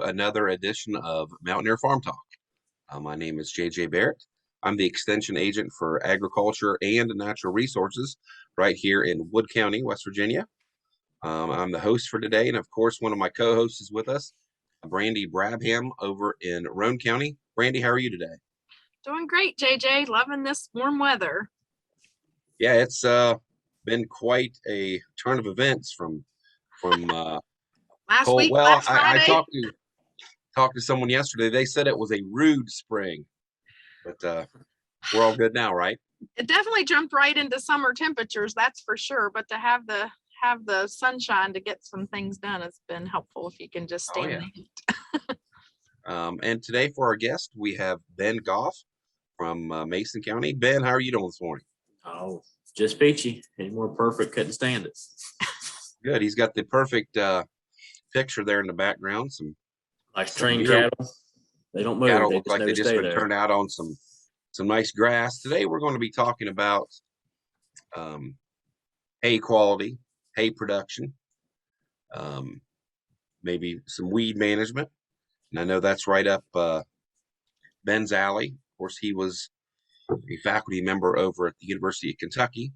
another edition of Mountaineer Farm Talk. My name is JJ Barrett. I'm the extension agent for agriculture and natural resources right here in Wood County, West Virginia. I'm the host for today, and of course, one of my co-hosts is with us, Brandy Brabham over in Roane County. Brandy, how are you today? Doing great, JJ. Loving this warm weather. Yeah, it's been quite a turn of events from last cold. week. Well, last I Friday. talked to someone yesterday. They said it was a rude spring, but we're all good now, right? It definitely jumped right into summer temperatures, that's for sure. But to have the sunshine to get some things done has been helpful if you can just stand the heat. And today for our guest, we have Ben Goff from Mason County. Ben, how are you doing this morning? Oh, just peachy. Any more perfect, couldn't stand it. Good. He's got the perfect picture there in the background. Some trained cattle. They don't move. Cattle they look like they just been turned out on some nice grass. Today we're going to be talking about hay quality, hay production, maybe some weed management. And I know that's right up Ben's alley. Of course, he was a faculty member over at the University of Kentucky,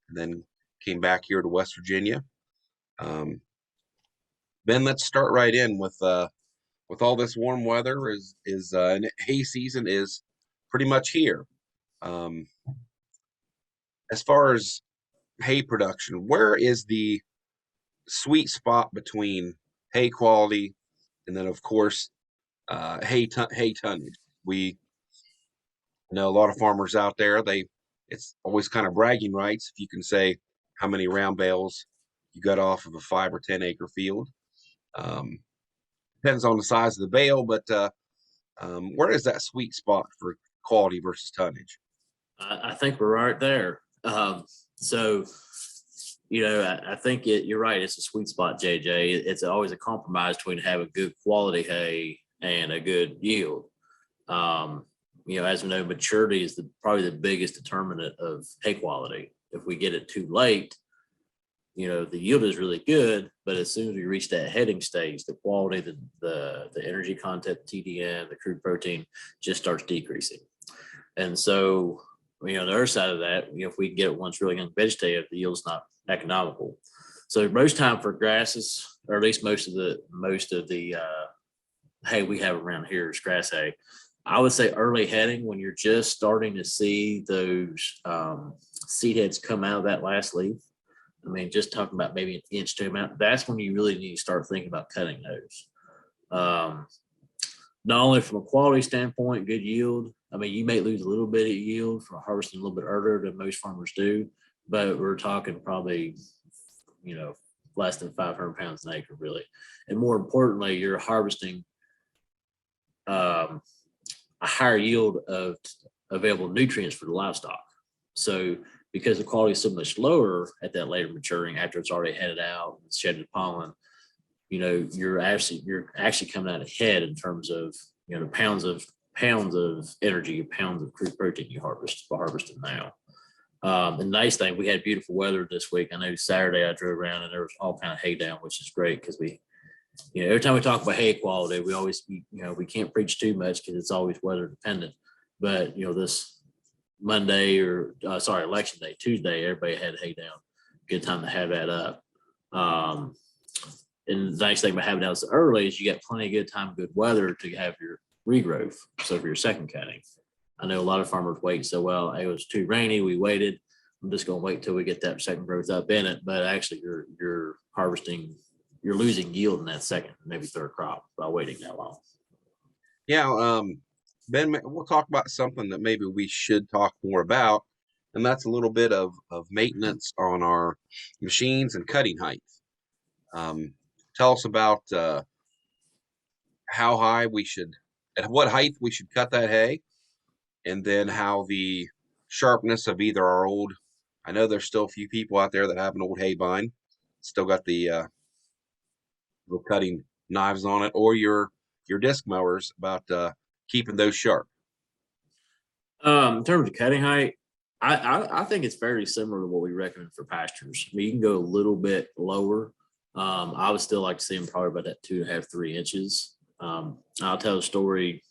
and then came back here to West Virginia. Ben, let's start right in with all this warm weather. And hay season is pretty much here. As far as hay production, where is the sweet spot between hay quality and then, of course, hay tonnage? We know a lot of farmers out there. It's always kind of bragging rights if you can say how many round bales you got off of a 5 or 10 acre field. Depends on the size of the bale, but where is that sweet spot for quality versus tonnage? I think we're right there. So, I think you're right. It's a sweet spot, JJ. It's always a compromise between having good quality hay and a good yield. As we know, maturity is probably the biggest determinant of hay quality. If we get it too late, the yield is really good, but as soon as we reach that heading stage, the quality, the energy content, TDN, the crude protein just starts decreasing. And so, on the other side of that, if we get it once really young vegetative, the yield's not economical. So most time for grasses, or at least most of the hay we have around here is grass hay. I would say early heading, when you're just starting to see those seed heads come out of that last leaf. I mean, just talking about maybe an inch to amount, that's when you really need to start thinking about cutting those. Not only from a quality standpoint, good yield. I mean, you may lose a little bit of yield from harvesting a little bit earlier than most farmers do, but we're talking probably, less than 500 pounds an acre, really. And more importantly, you're harvesting a higher yield of available nutrients for the livestock. So because the quality is so much lower at that later maturing, after it's already headed out and shedded pollen, you're actually coming out ahead in terms of the pounds of energy, pounds of crude protein you harvesting now. The nice thing, we had beautiful weather this week. I know Saturday I drove around and there was all kind of hay down, which is great because we, every time we talk about hay quality, we always, we can't preach too much because it's always weather dependent. But this Monday election day, Tuesday, everybody had hay down. Good time to have that up. And the nice thing about having it so early is you get plenty of good time, good weather to have your regrowth. So for your second cutting, I know a lot of farmers wait. So, well, it was too rainy. We waited. I'm just going to wait till we get that second growth up in it. But actually you're harvesting, you're losing yield in that second, maybe third crop by waiting that long. Yeah. Ben, we'll talk about something that maybe we should talk more about, and that's a little bit of maintenance on our machines and cutting height. Tell us about how high at what height we should cut that hay, and then how the sharpness of either our old, I know there's still a few people out there that have an old hay bind, still got the little cutting knives on it, or your disc mowers, about keeping those sharp. In terms of cutting height, I think it's very similar to what we recommend for pastures. I mean, you can go a little bit lower. I would still like to see them probably about that 2.5, 3 inches. I'll tell a story.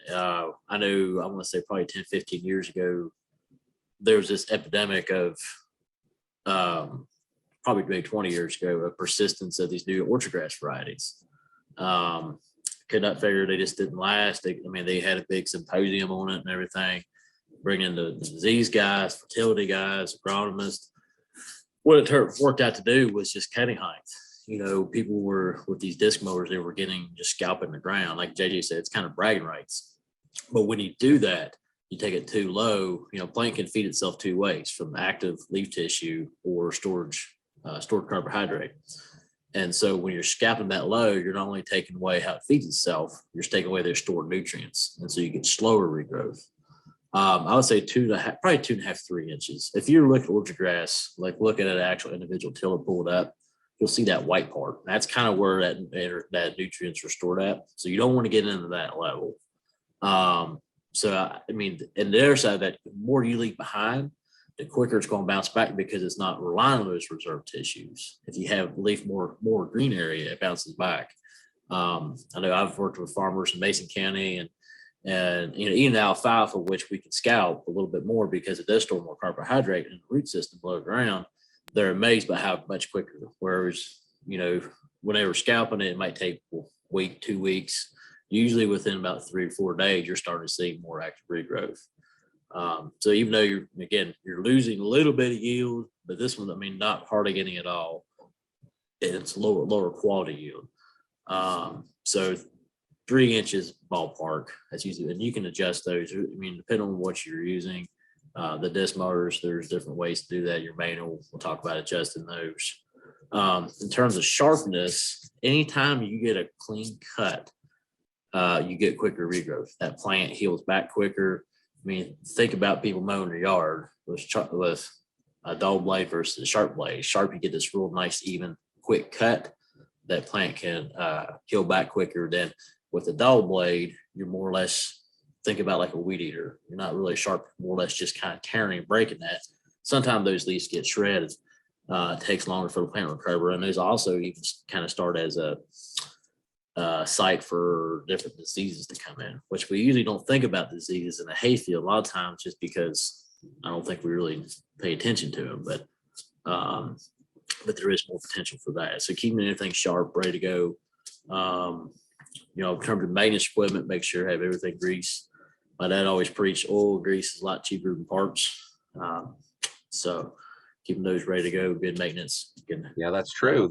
I know, I want to say probably 10, 15 years ago, there was this epidemic of, probably maybe 20 years ago, of persistence of these new orchard grass varieties. Could not figure, they just didn't last. They had a big symposium on it and everything, bringing the disease guys, fertility guys, agronomists. What it worked out to do was just cutting height. People were with these disc mowers, they were getting just scalping the ground. Like JJ said, it's kind of bragging rights. But when you do that, you take it too low, plant can feed itself two ways, from active leaf tissue or stored carbohydrate. And so when you're scalping that low, you're not only taking away how it feeds itself, you're taking away their stored nutrients. And so you get slower regrowth. I would say 2.5, probably 2.5, 3 inches. If you look at orchard grass, like look at an actual individual tiller pulled up, you'll see that white part. That's kind of where that nutrients are stored at. So you don't want to get into that level. And the other side of that, the more you leave behind, the quicker it's going to bounce back, because it's not relying on those reserve tissues. If you leave more green area, it bounces back. I know I've worked with farmers in Mason County and even alfalfa, which we can scalp a little bit more because it does store more carbohydrate in the root system below the ground. They're amazed by how much quicker. Whereas, when they were scalping it, it might take a week, 2 weeks. Usually within about 3 or 4 days, you're starting to see more active regrowth. So even though you're losing a little bit of yield, but this one, not hardly getting it all. It's lower quality yield. So 3 inches ballpark. That's usually, and you can adjust those. Depending on what you're using. The disc motors, there's different ways to do that. Your manual, we'll talk about adjusting those. In terms of sharpness, anytime you get a clean cut, you get quicker regrowth. That plant heals back quicker. Think about people mowing their yard with a dull blade versus a sharp blade. Sharp, you get this real nice, even, quick cut. That plant can heal back quicker than with a dull blade. You're more or less, think about like a weed eater. You're not really sharp, more or less just kind of tearing and breaking that. Sometimes those leaves get shredded. It takes longer for the plant to recover. And those also even kind of start as a site for different diseases to come in, which we usually don't think about diseases in a hayfield a lot of times, just because I don't think we really pay attention to them. But there is more potential for that. So keeping anything sharp, ready to go. In terms of maintenance equipment, make sure you have everything greased. My dad always preached oil grease is a lot cheaper than parts. So keeping those ready to go, good maintenance. Yeah, that's true.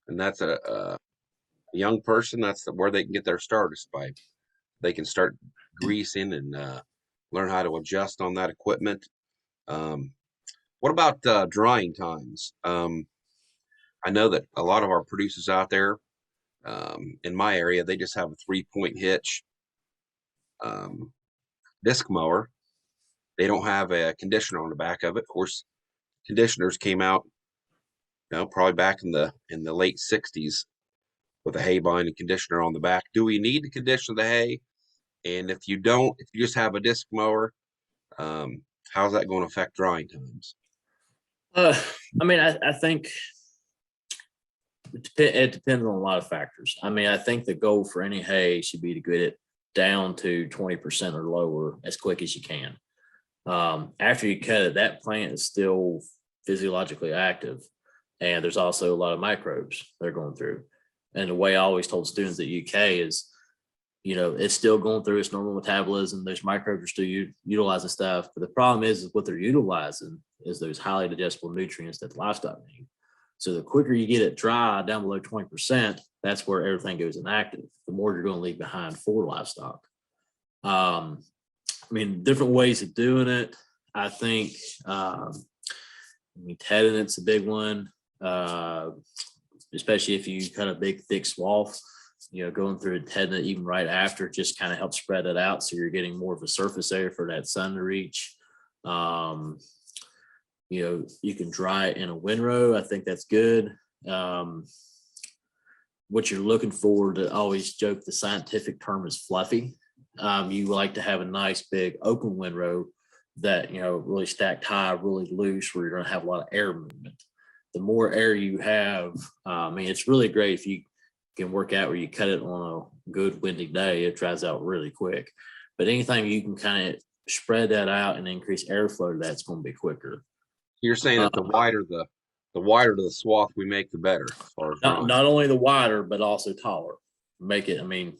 And that's a young person, that's where they can get their start, is by they can start greasing and learn how to adjust on that equipment. What about drying times? I know that a lot of our producers out there in my area, they just have a 3-point hitch disc mower. They don't have a conditioner on the back of it. Of course, conditioners came out, probably back in the late 60s with a hay bind and conditioner on the back. Do we need to condition the hay? And if you don't, if you just have a disc mower, how's that going to affect drying times? I think it depends on a lot of factors. I think the goal for any hay should be to get it down to 20% or lower as quick as you can. After you cut it, that plant is still physiologically active, and there's also a lot of microbes they're going through. And the way I always told students at UK is, it's still going through its normal metabolism. Those microbes are still utilizing stuff. But the problem is what they're utilizing is those highly digestible nutrients that the livestock need. So the quicker you get it dry down below 20%, that's where everything goes inactive. The more you're going to leave behind for livestock. Different ways of doing it. I think, tedding, it's a big one. Especially if you cut a big, thick swath, going through and tedding it even right after, just kind of helps spread it out. So you're getting more of a surface area for that sun to reach. You can dry it in a windrow. I think that's good. What you're looking for, to always joke, the scientific term is fluffy. You like to have a nice big open windrow that, really stacked high, really loose, where you're going to have a lot of air movement. The more air you have, it's really great if you can work out where you cut it on a good windy day, it dries out really quick. But anytime you can kind of spread that out and increase airflow, that's going to be quicker. You're saying that the wider the swath we make, the better as far as drying. Not only the wider, but also taller. Make it, I mean,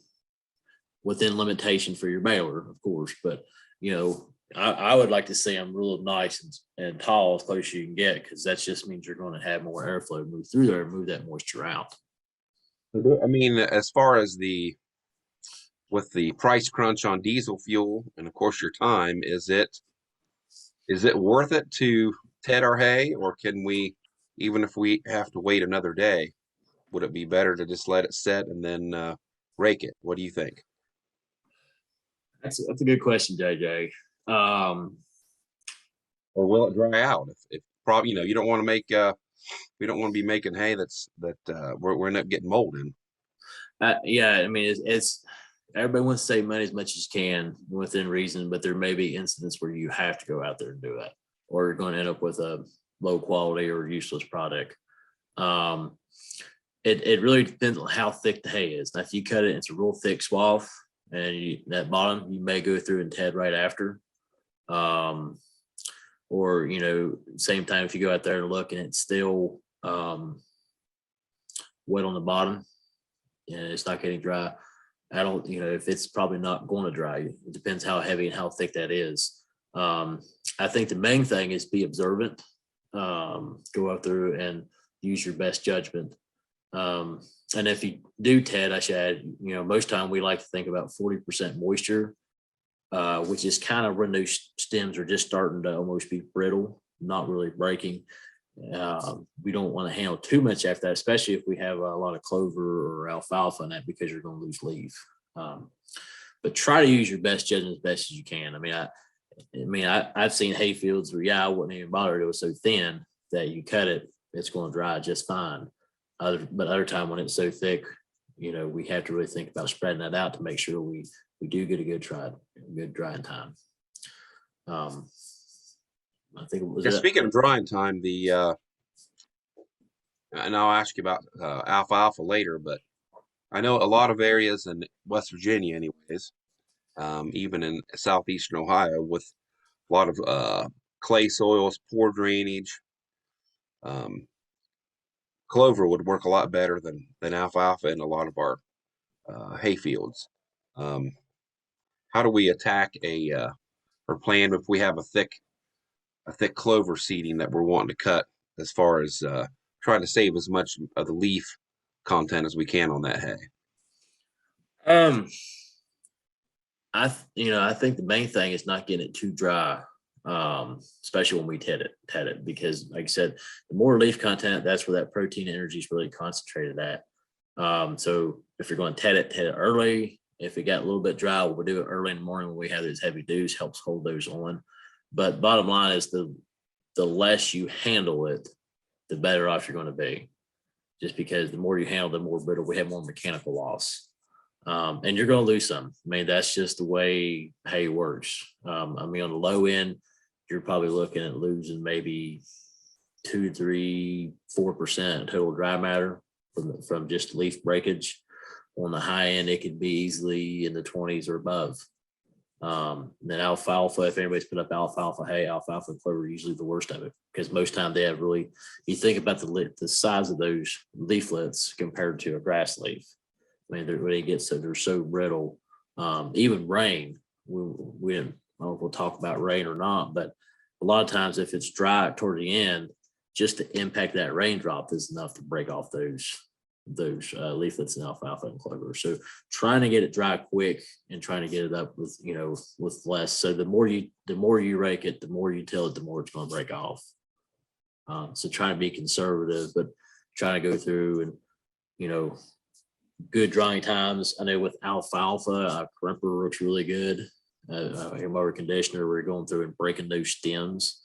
within limitation for your baler, of course. But I would like to see them real nice and tall as close as you can get, because that just means you're going to have more airflow move through there and move that moisture out. I mean, as far as with the price crunch on diesel fuel, and of course your time, is it worth it to ted our hay, or can we, even if we have to wait another day, would it be better to just let it set and then rake it? What do you think? That's a good question, JJ. Or will it dry out? If probably, you don't want to make we don't want to be making hay that we're end up getting mold in. Yeah, I mean, it's everybody wants to save money as much as you can within reason, but there may be incidents where you have to go out there and do it, or you're going to end up with a low quality or useless product. It really depends on how thick the hay is. Now, if you cut it, it's a real thick swath, and that bottom you may go through and ted right after. Or same time, if you go out there and look and it's still wet on the bottom and it's not getting dry, I don't, if it's probably not going to dry. It depends how heavy and how thick that is. I think the main thing is be observant. Go out through and use your best judgment. And if you do ted, I should add, most time we like to think about 40% moisture, which is kind of when those stems are just starting to almost be brittle, not really breaking. We don't want to handle too much after that, especially if we have a lot of clover or alfalfa in that, because you're going to lose leaf. But try to use your best judgment as best as you can. I've seen hay fields where, I wouldn't even bother. It was so thin that you cut it, it's going to dry just fine. But other time when it's so thick, we have to really think about spreading that out to make sure we do get a good drying time. I think it was. Speaking of drying time, and I'll ask you about alfalfa later, but I know a lot of areas in West Virginia, anyways, even in southeastern Ohio, with a lot of clay soils, poor drainage. Clover would work a lot better than alfalfa in a lot of our hay fields. How do we attack or plan if we have a thick clover seeding that we're wanting to cut, as far as trying to save as much of the leaf content as we can on that hay? I think the main thing is not getting it too dry, especially when we ted it, because like I said, the more leaf content, that's where that protein energy is really concentrated at. So if you're going to ted it early. If it got a little bit dry, we'll do it early in the morning when we have those heavy dews, helps hold those on. But bottom line is the less you handle it, the better off you're going to be. Just because the more you handle, the more brittle, we have more mechanical loss. And you're going to lose some. That's just the way hay works. On the low end, you're probably looking at losing maybe 2, 3, 4% total dry matter from just leaf breakage. On the high end, it could be easily in the 20s or above. Then alfalfa, if anybody's put up alfalfa hay, alfalfa and clover are usually the worst of it, because most time they have really, you think about the size of those leaflets compared to a grass leaf. They're they're so brittle. Even rain, we didn't, I don't know if we'll talk about rain or not, but a lot of times if it's dry toward the end, just the impact of that raindrop is enough to break off those leaflets in alfalfa and clover. So trying to get it dry quick and trying to get it up with less. So the more you rake it, the more you till it, the more it's going to break off. So trying to be conservative, but trying to go through and good drying times. I know with alfalfa, a crimper works really good. A mower conditioner, we're going through and breaking those stems.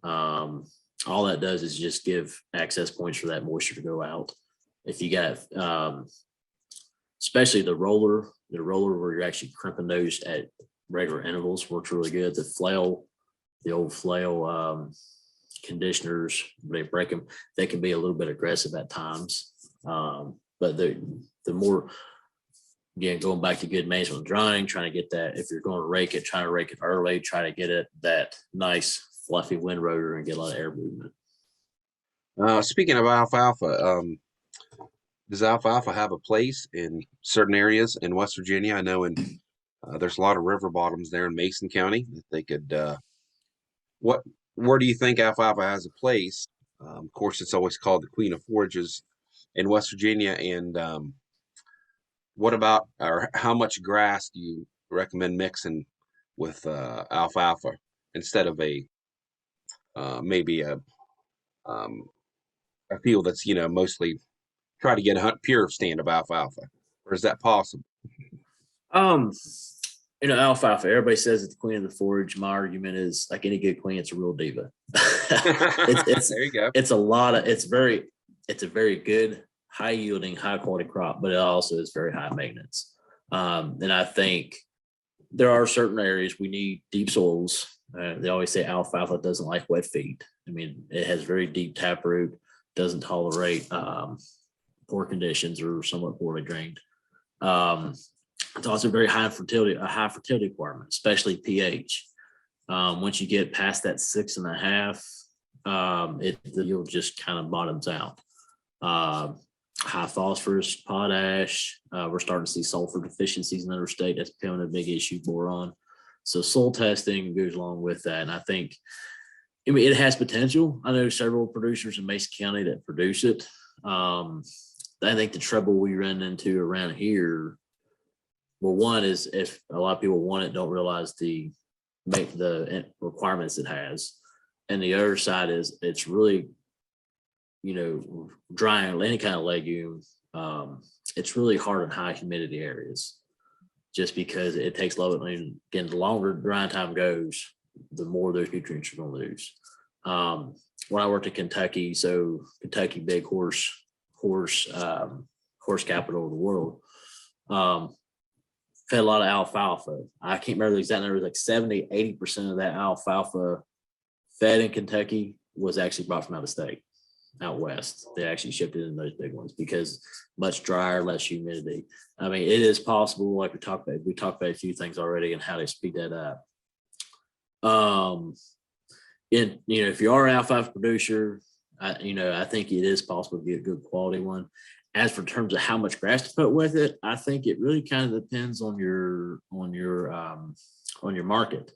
All that does is just give access points for that moisture to go out. If you got, especially the roller where you're actually crimping those at regular intervals, works really good. The old flail conditioners, they break them. They can be a little bit aggressive at times, but the more, again, going back to good management and drying, trying to get that, if you're going to rake it, trying to rake it early, try to get it that nice fluffy wind rotor and get a lot of air movement. Speaking of alfalfa, does alfalfa have a place in certain areas in West Virginia? I know there's a lot of river bottoms there in Mason County that they could. What where do you think alfalfa has a place? Of course, it's always called the queen of forages in West Virginia. And what about, or how much grass do you recommend mixing with alfalfa instead of maybe um, a field that's mostly try to get a pure stand of alfalfa, or is that possible? Um, alfalfa, everybody says it's the queen of the forage. My argument is, like any good queen, it's a real diva. There you go. It's a very good, high yielding, high quality crop, but it also is very high maintenance. And I think there are certain areas we need deep soils. They always say alfalfa doesn't like wet feet. I mean, it has very deep taproot, doesn't tolerate poor conditions or somewhat poorly drained. It's also very high fertility requirement, especially pH. Once you get past that 6.5, the yield just kind of bottoms out. High phosphorus, potash. We're starting to see sulfur deficiencies in other states. That's becoming a big issue. Boron. So soil testing goes along with that. And I think, it has potential. I know several producers in Mason County that produce it. I think the trouble we run into around here, well, one is if a lot of people want it, don't realize the requirements it has. And the other side is it's really, drying any kind of legume. It's really hard in high humidity areas just because it takes a lot of, again, the longer drying time goes, the more those nutrients you're going to lose. When I worked in Kentucky, so Kentucky, big horse capital of the world, fed a lot of alfalfa. I can't remember the exact number, like 70-80% of that alfalfa fed in Kentucky was actually brought from out of state, out west. They actually shipped it in those big ones because much drier, less humidity. I mean, it is possible, like we talked about a few things already and how to speed that up. If you are an alfalfa producer, I think it is possible to get a good quality one. As for terms of how much grass to put with it, I think it really kind of depends on your market.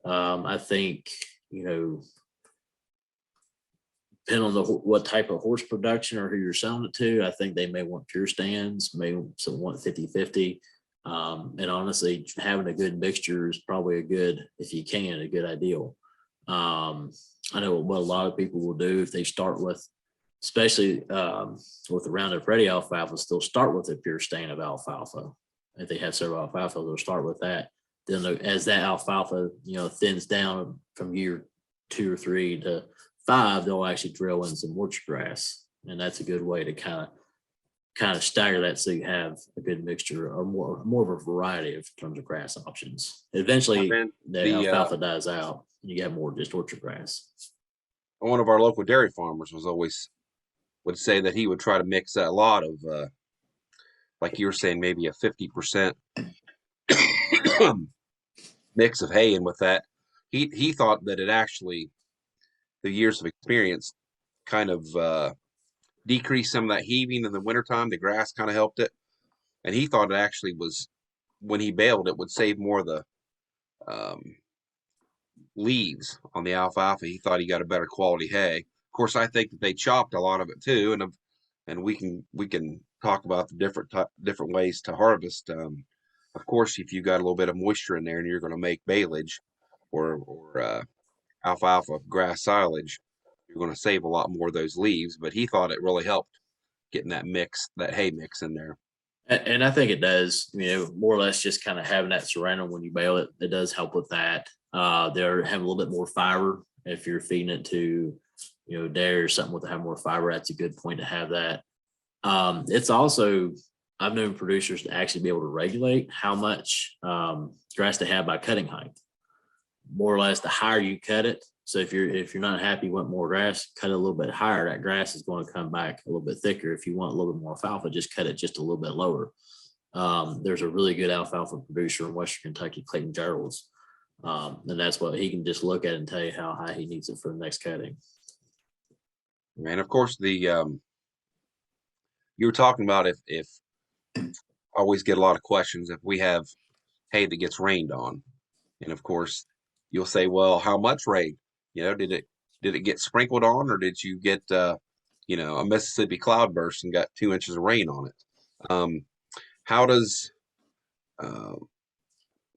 I think, depending on what type of horse production or who you're selling it to, I think they may want pure stands, may want 50-50. And honestly, having a good mixture is probably a good ideal. I know what a lot of people will do if they start with, especially with the Roundup Ready alfalfa, still start with a pure stand of alfalfa. If they have several alfalfa, they'll start with that. Then as that alfalfa, thins down from year 2 or 3 to 5, they'll actually drill in some orchard grass. And that's a good way to kind of stagger that so you have a good mixture or more of a variety of terms of grass options. Eventually, the alfalfa dies out. You get more just orchard grass. One of our local dairy farmers would say that he would try to mix a lot of, like you were saying, maybe a 50% mix of hay. And with that, he thought that it actually, the years of experience kind of decreased some of that heaving in the wintertime. The grass kind of helped it. And he thought it actually was, when he baled, it would save more of the leaves on the alfalfa. He thought he got a better quality hay. Of course, I think that they chopped a lot of it too, and we can talk about the different ways to harvest. Of course, if you got a little bit of moisture in there and you're going to make baleage or alfalfa grass silage, you're going to save a lot more of those leaves. But he thought it really helped getting that hay mix in there. And I think it does, more or less just kind of having that surrounding when you bale it, it does help with that. They're having a little bit more fiber. If you're feeding it to, dairy or something with have more fiber, that's a good point to have that. It's also, I've known producers to actually be able to regulate how much grass they have by cutting height. More or less, the higher you cut it, So if you're not happy, you want more grass, cut it a little bit higher. That grass is going to come back a little bit thicker. If you want a little bit more alfalfa, just cut it just a little bit lower. There's a really good alfalfa producer in Western Kentucky, Clayton Gerald's. And that's what he can just look at and tell you how high he needs it for the next cutting. And of course, you were talking about if always get a lot of questions if we have hay that gets rained on, and of course, you'll say, well, how much rain? Did it get sprinkled on, or did you get a Mississippi cloudburst and got 2 inches of rain on it? How does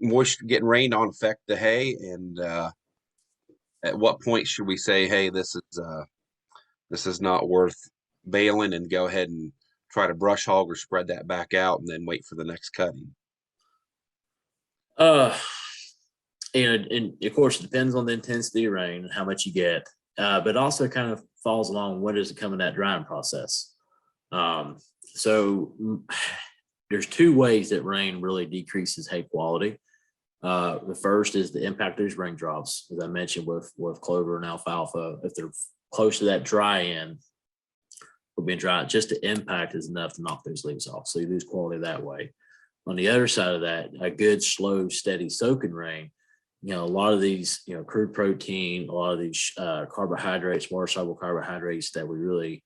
moisture getting rained on affect the hay, and at what point should we say, hey, this is not worth baling, and go ahead and try to brush hog or spread that back out and then wait for the next cutting? And of course, it depends on the intensity of rain and how much you get, but also kind of falls along when does it come in that drying process. So there's two ways that rain really decreases hay quality. The first is the impact of those raindrops, as I mentioned with clover and alfalfa. If they're close to that dry end, will be dry. Just the impact is enough to knock those leaves off. So you lose quality that way. On the other side of that, a good, slow, steady soaking rain, a lot of these, crude protein, a lot of these carbohydrates, water soluble carbohydrates that we really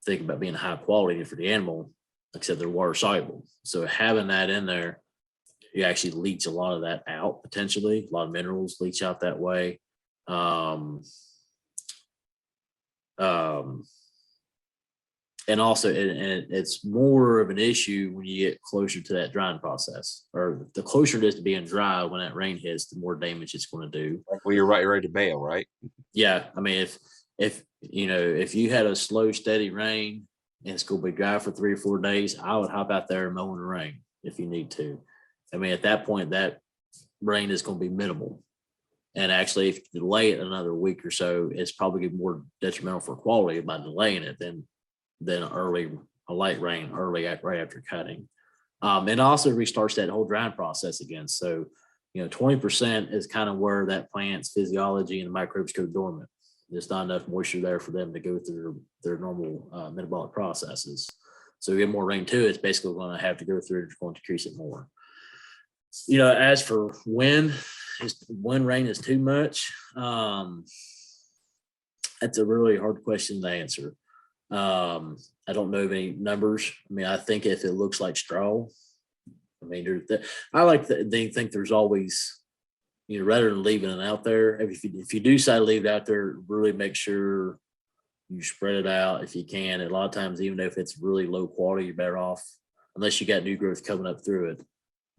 think about being high quality for the animal, except they're water soluble. So having that in there, you actually leach a lot of that out potentially. A lot of minerals leach out that way. And also, it's more of an issue when you get closer to that drying process, or the closer it is to being dry when that rain hits, the more damage it's going to do. Well, you're ready to bale, right? Yeah, I mean, if you had a slow, steady rain and it's going to be dry for 3 or 4 days, I would hop out there and mow in the rain if you need to. I mean, at that point, that rain is going to be minimal. And actually, if you delay it another week or so, it's probably more detrimental for quality by delaying it than a light rain early right after cutting. And also restarts that whole drying process again. So, 20% is kind of where that plant's physiology and the microbes go dormant. There's not enough moisture there for them to go through their normal metabolic processes. So you get more rain too, it's basically going to have to go through, it's going to decrease it more. As for when rain is too much, that's a really hard question to answer. I don't know of any numbers. I mean, I think if it looks like straw, I mean, they think there's always, rather than leaving it out there, if you do decide to leave it out there, really make sure you spread it out if you can. And a lot of times, even if it's really low quality, you're better off, unless you got new growth coming up through it,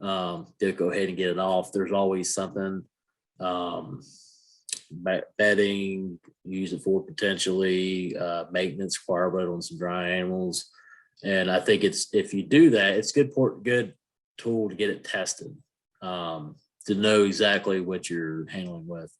to go ahead and get it off. There's always something, bedding, use it for potentially maintenance requirement on some dry animals. And I think if you do that, it's good tool to get it tested, to know exactly what you're handling with.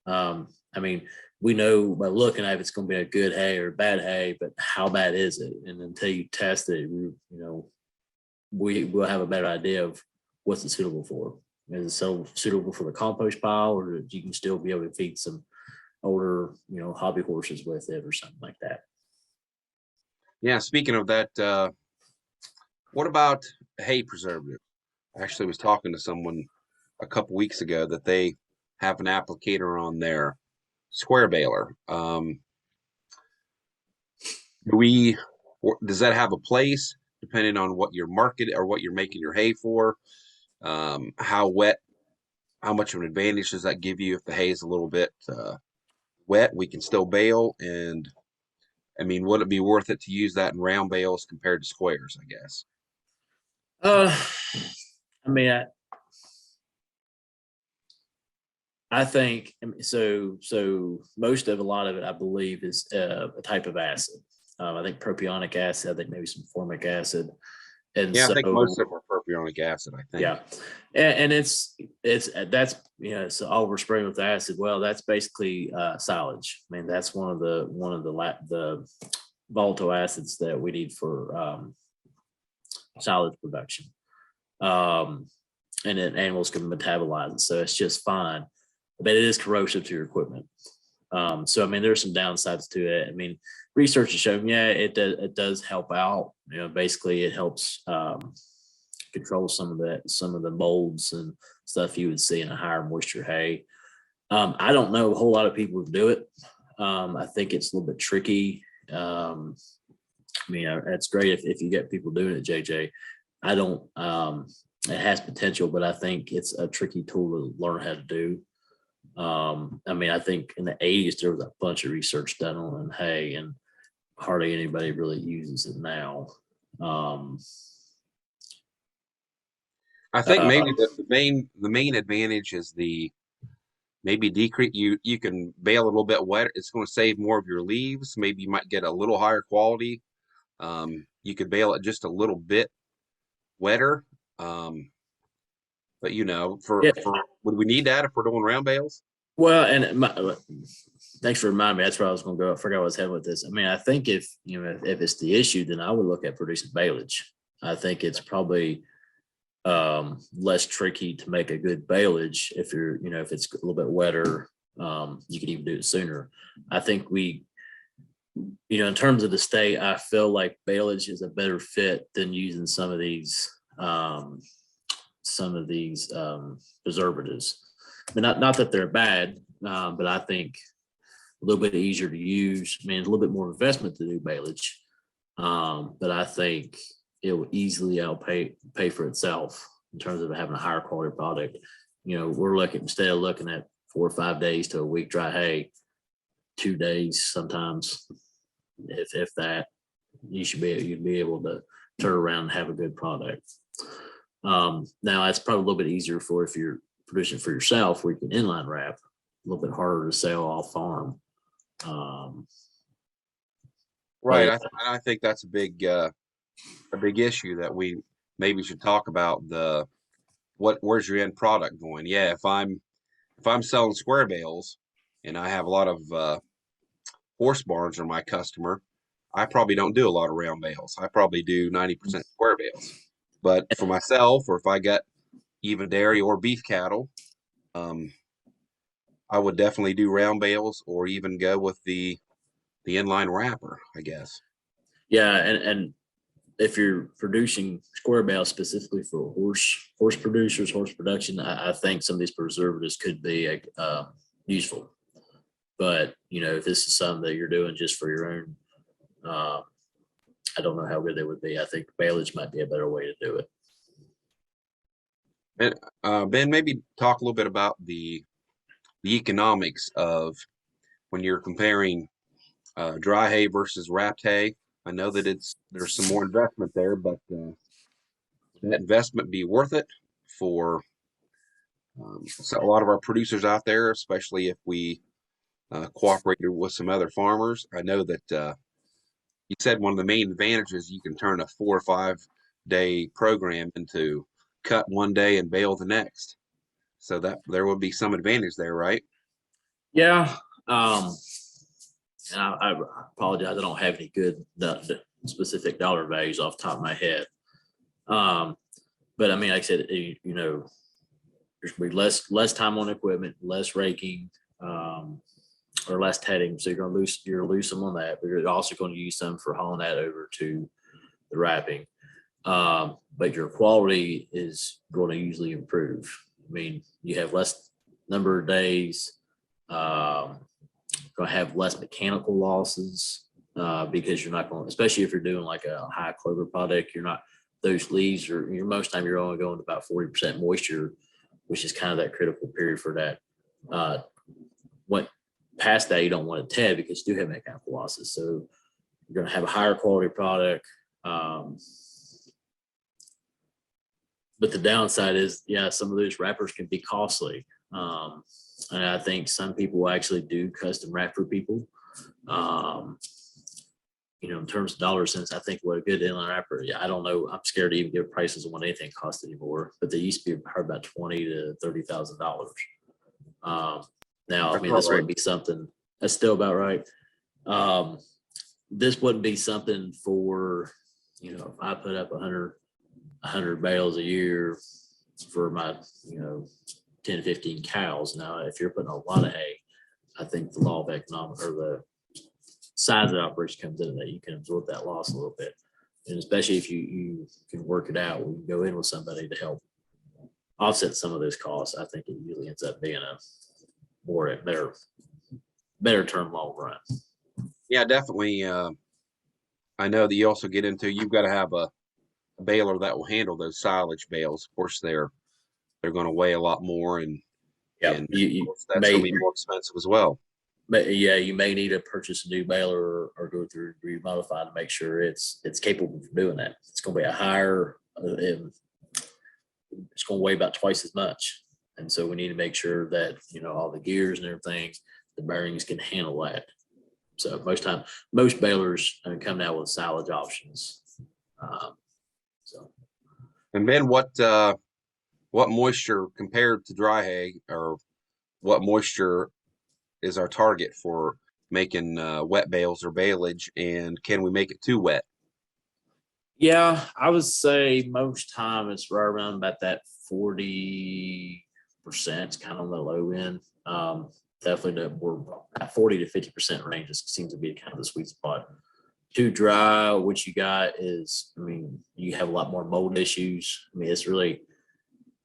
I mean, we know by looking at if it's going to be a good hay or bad hay, but how bad is it? And until you test it, we will have a better idea of what's it suitable for. Is it suitable for the compost pile, or you can still be able to feed some older, hobby horses with it or something like that? Yeah, speaking of that, what about hay preservative? I actually was talking to someone a couple weeks ago that they have an applicator on their square baler. Does that have a place depending on what your market or what you're making your hay for? How much of an advantage does that give you if the hay is a little bit wet? We can still bale, and I mean, would it be worth it to use that in round bales compared to squares, I guess? I mean, I think so. A lot of it, I believe, is a type of acid. I think propionic acid. I think maybe some formic acid. And yeah, I think most of them are propionic acid. I think. Yeah, and it's so overspraying with acid. Well, that's basically silage. I mean, that's one of the volatile acids that we need for silage production. And then animals can metabolize it, so it's just fine. But it is corrosive to your equipment. So I mean, there's some downsides to it. I mean, research has shown, yeah, it does help out. You know, basically it helps control some of the molds and stuff you would see in a higher moisture hay. I don't know a whole lot of people who do it. I think it's a little bit tricky. I mean, it's great if you get people doing it, JJ. I don't, it has potential, but I think it's a tricky tool to learn how to do. I mean, I think in the 80s, there was a bunch of research done on hay, and hardly anybody really uses it now. I think maybe the main advantage is the maybe decrease you can bale a little bit wetter. It's going to save more of your leaves. Maybe you might get a little higher quality. You could bale it just a little bit wetter. But you know, Yeah. for would we need that if we're doing round bales? Well, and thanks for reminding me. That's where I was going to go. I forgot what I was heading with this. I mean, I think if it's the issue, then I would look at producing baleage. I think it's probably less tricky to make a good baleage if if it's a little bit wetter. You could even do it sooner. I think in terms of the state, I feel like baleage is a better fit than using some of these preservatives. I mean, not that they're bad, but I think a little bit easier to use. I mean, a little bit more investment to do baleage, but I think it will easily pay for itself in terms of having a higher quality product. We're looking, instead of looking at 4 or 5 days to a week dry hay, 2 days sometimes, if that, you'd be able to turn around and have a good product. Now that's probably a little bit easier if you're producing for yourself, where you can inline wrap. A little bit harder to sell off farm. Right. I think that's a big issue that we maybe should talk about. Where's your end product going? Yeah, if I'm selling square bales and I have a lot of horse barns are my customer, I probably don't do a lot of round bales. I probably do 90% square bales. But for myself, or if I got even dairy or beef cattle, I would definitely do round bales, or even go with the inline wrapper, I guess. Yeah, and if you're producing square bales specifically for horse producers, horse production, I think some of these preservatives could be useful. But if this is something that you're doing just for your own, I don't know how good they would be. I think baleage might be a better way to do it. And Ben, maybe talk a little bit about the economics of when you're comparing dry hay versus wrapped hay. I know that there's some more investment there, but would that investment be worth it for so a lot of our producers out there, especially if we cooperated with some other farmers? I know that you said one of the main advantages, you can turn a 4 or 5 day program into cut one day and bale the next. So that there would be some advantage there, right? Yeah. And I apologize, I don't have any good specific dollar values off the top of my head. But I mean, like I said, there's gonna be less time on equipment, less raking, or less tedding. So you're gonna lose some on that, but you're also going to use some for hauling that over to the wrapping. But your quality is going to usually improve. I mean, you have less number of days. Going to have less mechanical losses because you're not going, especially if you're doing like a high clover product, those leaves most time you're only going to about 40% moisture, which is kind of that critical period for that. What past that, you don't want to TED because you do have mechanical losses. So you're going to have a higher quality product. But the downside is, yeah, some of those wrappers can be costly. And I think some people actually do custom wrap for people. In terms of dollar cents, I think what a good inline wrapper, I don't know. I'm scared to even give prices on what anything costs anymore, but they used to be about $20,000 to $30,000. Now, I mean, this wouldn't be something that's still about right. This wouldn't be something for, if I put up 100 bales a year for my, 10 to 15 cows. Now, if you're putting a lot of hay, I think the law of economic or the size of the operation comes into that. You can absorb that loss a little bit. And especially if you can work it out, we can go in with somebody to help offset some of those costs. I think it usually ends up being a better term long run. Yeah, definitely. I know that you also get into, you've got to have a baler that will handle those silage bales. Of course, they're going to weigh a lot more, Yeah, and of you course, that's going to be more expensive as well. but yeah, you may need to purchase a new baler or go through remodify to make sure it's capable of doing that. It's going to be a higher, it's going to weigh about twice as much, and so we need to make sure that all the gears and everything, the bearings can handle that. So most balers come out with silage options. So And Ben, what moisture compared to dry hay, or what moisture is our target for making wet bales or baleage, and can we make it too wet? yeah, I would say most time it's right around about that 40%. It's kind of on the low end. Definitely we're at 40 to 50% range. It seems to be kind of the sweet spot. Too dry, what you got is, you have a lot more mold issues. It's really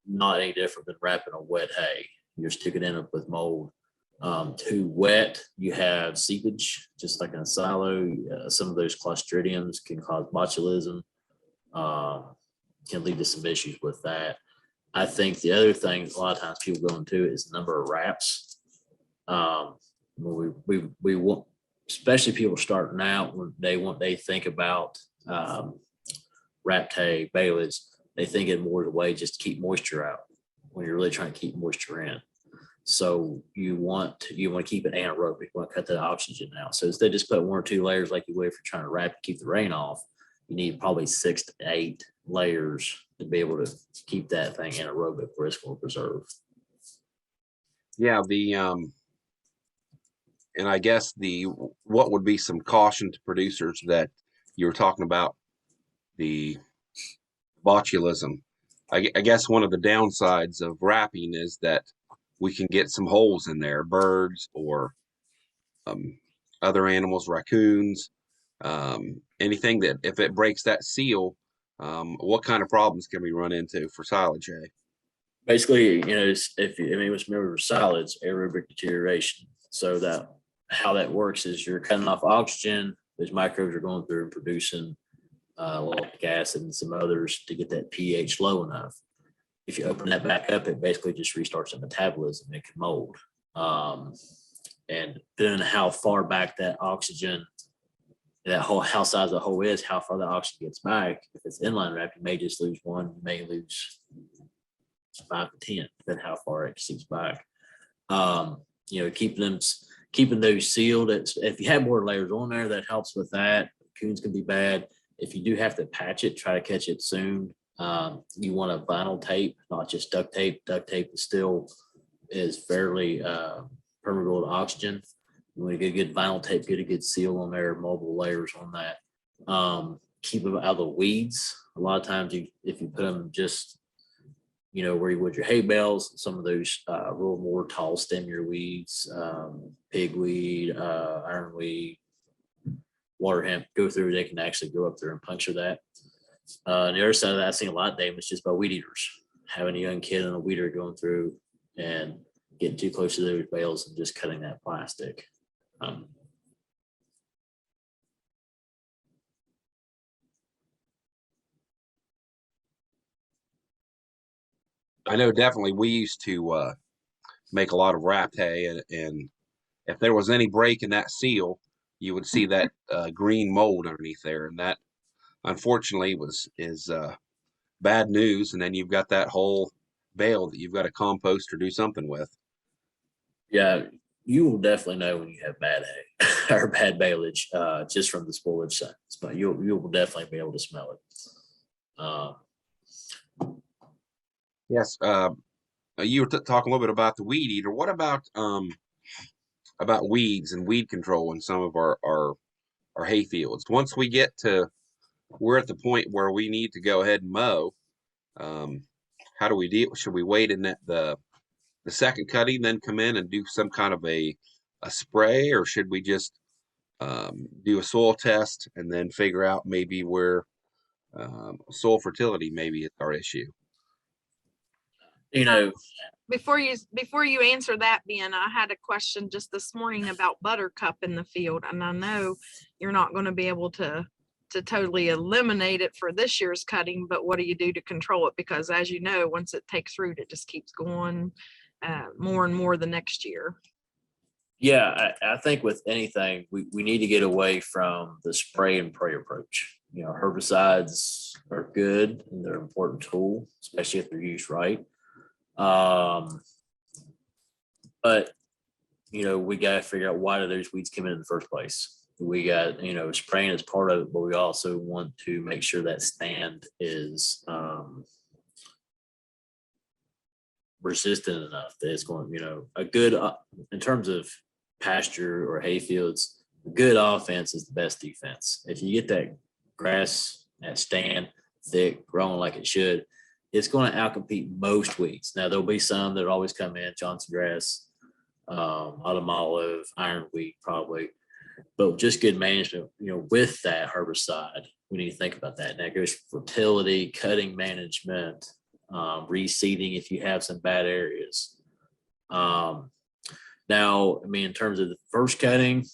not any different than wrapping a wet hay. You're sticking it up with mold. Too wet, you have seepage, just like in a silo. Some of those clostridiums can cause botulism, can lead to some issues with that. I think the other thing a lot of times people go into is the number of wraps. We want, especially people starting out, when they think about wrapped hay, baleage, they think it more as a way just to keep moisture out when you're really trying to keep moisture in. So you want to keep it anaerobic. You want to cut the oxygen out. So instead of just put 1 or 2 layers like you would if you're trying to wrap to keep the rain off, you need probably 6 to 8 layers to be able to keep that thing anaerobic where it's going to preserve. Yeah, and I guess what would be some caution to producers that you were talking about, the botulism. I guess one of the downsides of wrapping is that we can get some holes in there, birds or other animals, raccoons, anything that if it breaks that seal, what kind of problems can we run into for silage hay? Basically, what's familiar with solids, aerobic deterioration. So that how that works is you're cutting off oxygen. Those microbes are going through and producing lactic acid and some others to get that pH low enough. If you open that back up, it basically just restarts the metabolism. It can mold. And depending on how far back that oxygen, how size the hole is, how far the oxygen gets back. If it's inline wrap, you may just lose 1, you may lose 5 to 10, depending how far it seeps back. Keeping those sealed. If you have more layers on there, that helps with that. Coons can be bad. If you do have to patch it, try to catch it soon. You want a vinyl tape, not just duct tape. Duct tape is fairly permeable to oxygen. You want to get a good vinyl tape, get a good seal on there, multiple layers on that. Keep them out of the weeds. A lot of times, if you put them just where you would your hay bales, some of those real more tall stemmier weeds, pigweed, ironweed, water hemp, go through, they can actually go up there and puncture that. On the other side of that, I've seen a lot of damage just by weed eaters, having a young kid and a weed eater going through and getting too close to those bales and just cutting that plastic. I know definitely we used to make a lot of wrapped hay, and if there was any break in that seal, you would see that green mold underneath there, and that unfortunately is bad news. And then you've got that whole bale that you've got to compost or do something with. Yeah, you will definitely know when you have bad hay or bad baleage just from the spoilage signs, but you will definitely be able to smell it. Yes, you were talking a little bit about the weed eater. What about weeds and weed control in some of our hay fields? Once we're at the point where we need to go ahead and mow, how do we deal? Should we wait in the second cutting, then come in and do some kind of a a spray, or should we just do a soil test and then figure out maybe where soil fertility maybe is our issue? You know, Before you answer that, Ben, I had a question just this morning about buttercup in the field, and I know you're not going to be able to totally eliminate it for this year's cutting, but what do you do to control it? Because as you know, once it takes root, it just keeps going more and more the next year. yeah, I think with anything, we need to get away from the spray and pray approach. You know, herbicides are good and they're an important tool, especially if they're used right. But you know, we got to figure out why do those weeds come in the first place. We got, you know, spraying is part of it, but we also want to make sure that stand is resistant enough that it's going, you know, a good, in terms of pasture or hay fields, a good offense is the best defense. If you get that grass, that stand thick, growing like it should, it's going to outcompete most weeds. Now, there'll be some that always come in, Johnson grass, autumn olive, ironweed probably, but just good management, you know, with that herbicide, we need to think about that. And that goes for fertility, cutting management, reseeding if you have some bad areas. Now, I mean, in terms of the first cutting,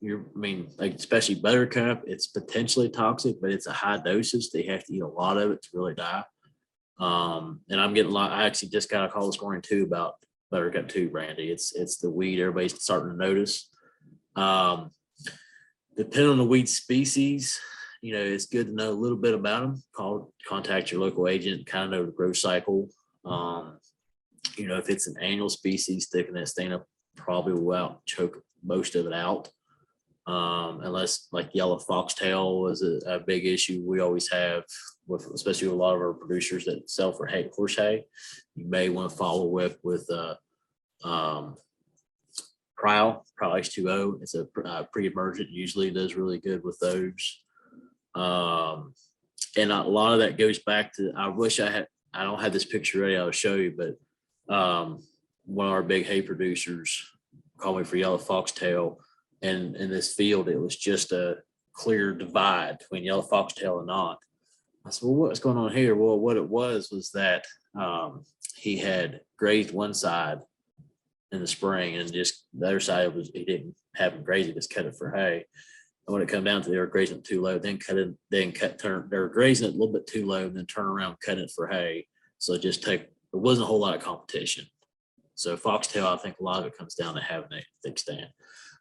like especially buttercup, it's potentially toxic, but it's a high dosage. They have to eat a lot of it to really die. And I'm getting a lot. I actually just got a call this morning too about buttercup too, Brandy. It's the weed everybody's starting to notice. Depending on the weed species, you know, it's good to know a little bit about them. Contact your local agent, kind of know the growth cycle. You know, if it's an annual species, sticking that stain up probably will choke most of it out. Unless like yellow foxtail is a big issue we always have with, especially with a lot of our producers that sell for hay, horse hay. You may want to follow up with Prowl H2O. It's a pre-emergent, usually does really good with those. And a lot of that goes back to, I don't have this picture ready, I'll show you, but one of our big hay producers called me for yellow foxtail. And in this field, it was just a clear divide between yellow foxtail and not. I said, well, what's going on here? Well, what it was that he had grazed one side in the spring, and just the other side he didn't have them graze, he just cut it for hay. And when it come down to, they were grazing it too low, they were grazing it a little bit too low, and then turn around, cut it for hay. So there wasn't a whole lot of competition. So foxtail, I think a lot of it comes down to having a thick stand.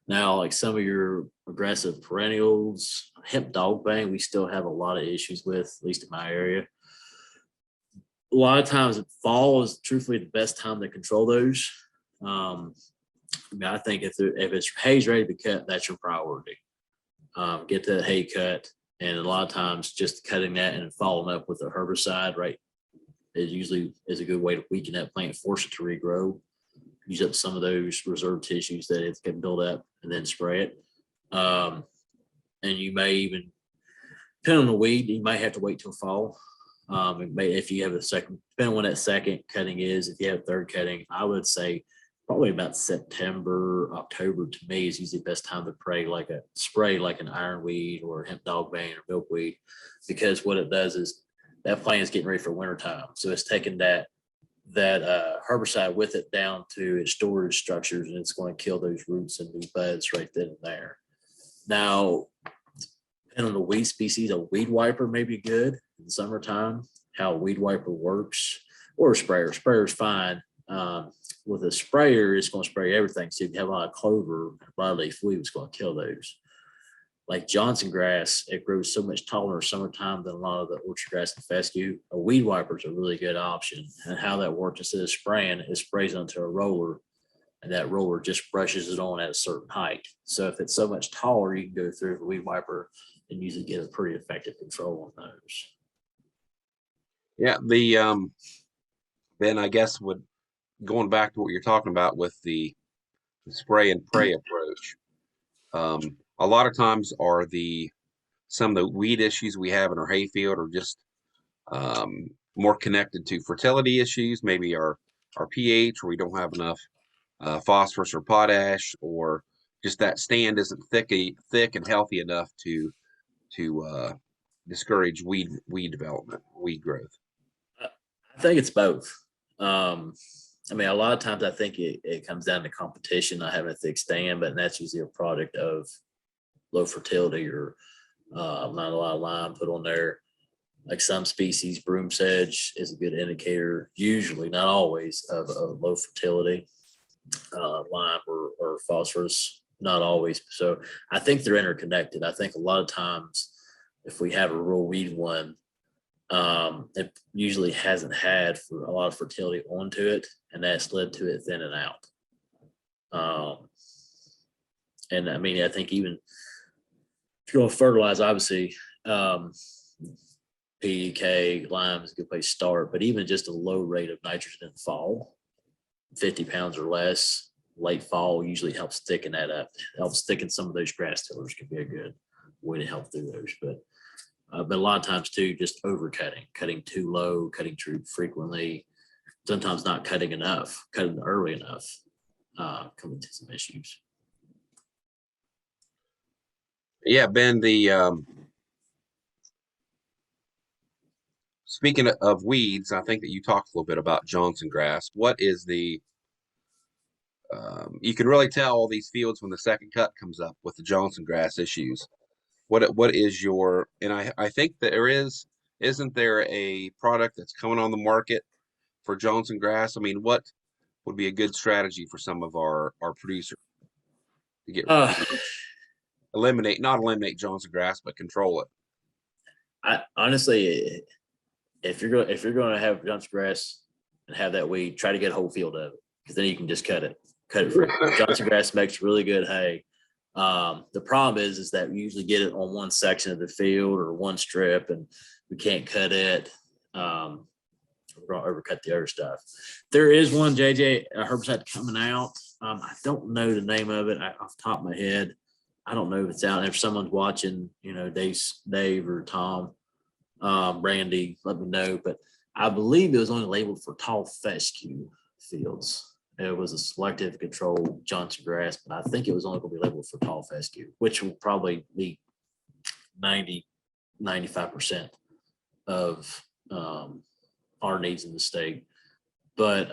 Now, like some of your aggressive perennials, hemp dogbane, we still have a lot of issues with, at least in my area. A lot of times fall is truthfully the best time to control those. I think if it's hay's ready to be cut, that's your priority. Get the hay cut, and a lot of times just cutting that and following up with a herbicide, right, is a good way to weaken that plant, force it to regrow. Use up some of those reserve tissues that it can build up, and then spray it. And you may even, depending on the weed, you might have to wait till fall. If you have a second, depending on when that second cutting is, if you have third cutting, I would say probably about September, October to me is usually the best time to spray like an ironweed or hemp dogbane or milkweed, because what it does is that plant is getting ready for wintertime. So it's taking that herbicide with it down to its storage structures, and it's going to kill those roots and new buds right then and there. Now, depending on the weed species, a weed wiper may be good in the summertime. How a weed wiper works, or a sprayer. Sprayer's fine. With a sprayer, it's going to spray everything. So if you have a lot of clover, broadleaf weed, it's going to kill those. Like Johnson grass, it grows so much taller in summertime than a lot of the orchard grass and fescue. A weed wiper is a really good option. And how that works, instead of spraying, it sprays onto a roller, and that roller just brushes it on at a certain height. So if it's so much taller, you can go through the weed wiper and usually get a pretty effective control on those. Yeah, then I guess going back to what you're talking about with the spray and pray approach. A lot of times some of the weed issues we have in our hayfield are just more connected to fertility issues, maybe our pH, where we don't have enough phosphorus or potash, or just that stand isn't thick and healthy enough to discourage weed development, weed growth. I think it's both. I mean, a lot of times I think it comes down to competition, not having a thick stand, but that's usually a product of low fertility or not a lot of lime put on there. Like some species, broom sedge is a good indicator, usually, not always, of low fertility. Lime or phosphorus, not always. So I think they're interconnected. I think a lot of times, if we have a real weed one, it usually hasn't had for a lot of fertility onto it, and that's led to it thinning out. And I mean, I think even if you're going to fertilize, obviously, PEK, lime is a good place to start, but even just a low rate of nitrogen in fall, 50 pounds or less, late fall usually helps thicken that up, helps thicken some of those grass tillers, can be a good way to help through those. But a lot of times too, just overcutting, cutting too low, cutting too frequently, sometimes not cutting enough, cutting early enough, coming to some issues. Yeah, Ben, speaking of weeds, I think that you talked a little bit about Johnson grass. What is you can really tell all these fields when the second cut comes up with the Johnson grass issues. What is your, and I think that isn't there a product that's coming on the market for Johnson grass? I mean, what would be a good strategy for some of our producers to get Uh, not eliminate Johnson grass, but control it? I honestly, if you're going to have Johnson grass and have that weed, try to get a whole field of it, because then you can just cut it free. Johnson grass makes really good hay. The problem is that we usually get it on one section of the field or one strip, and we can't cut it. We're going to overcut the other stuff. There is one JJ herbicide coming out. I don't know the name of it off the top of my head. I don't know if it's out. If someone's watching, Dave or Tom, Randy, let me know. But I believe it was only labeled for tall fescue fields. It was a selective control Johnson grass, but I think it was only going to be labeled for tall fescue, which will probably be 95% of our needs in the state. But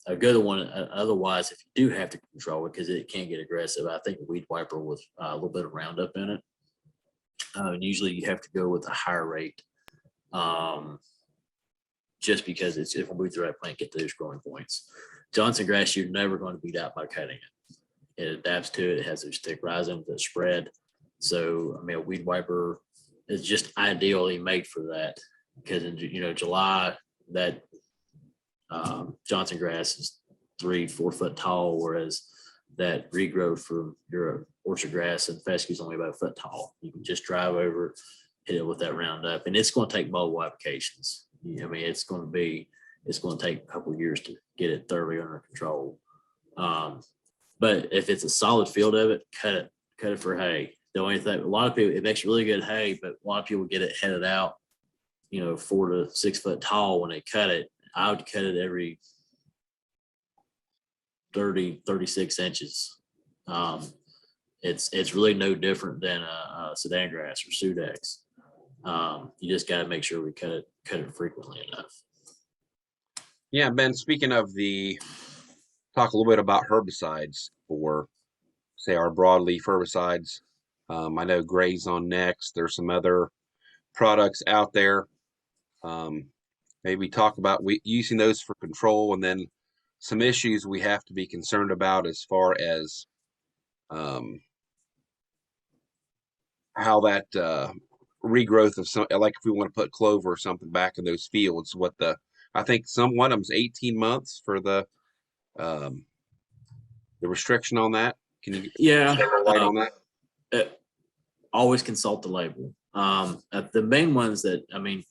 a good one, otherwise, if you do have to control it, because it can get aggressive, I think a weed wiper with a little bit of Roundup in it. And usually you have to go with a higher rate, just because it's if we move through that plant, get those growing points. Johnson grass, you're never going to beat out by cutting it. It adapts to it. It has those thick rhizomes that spread. So, I mean, a weed wiper is just ideally made for that, because in July, that Johnson grass is 3-4 foot tall, whereas that regrowth from your orchard grass and fescue is only about a foot tall. You can just drive over, hit it with that Roundup, and it's going to take multiple applications. I mean, it's going to take a couple of years to get it thoroughly under control. But if it's a solid field of it, cut it for hay. The only thing, a lot of people, it makes really good hay, but a lot of people get it headed out, 4 to 6 foot tall when they cut it. I would cut it every 36 inches. It's really no different than a Sudan grass or Sudex. You just got to make sure we cut it frequently enough. Yeah, Ben, speaking of talk a little bit about herbicides for, say, our broadleaf herbicides. I know Gray's on next. There's some other products out there. Maybe talk about using those for control, and then some issues we have to be concerned about as far as how that regrowth of some, like if we want to put clover or something back in those fields, I think one of them's 18 months for the restriction on that. Can you shed light on that? Always consult the label. The main ones that, I mean,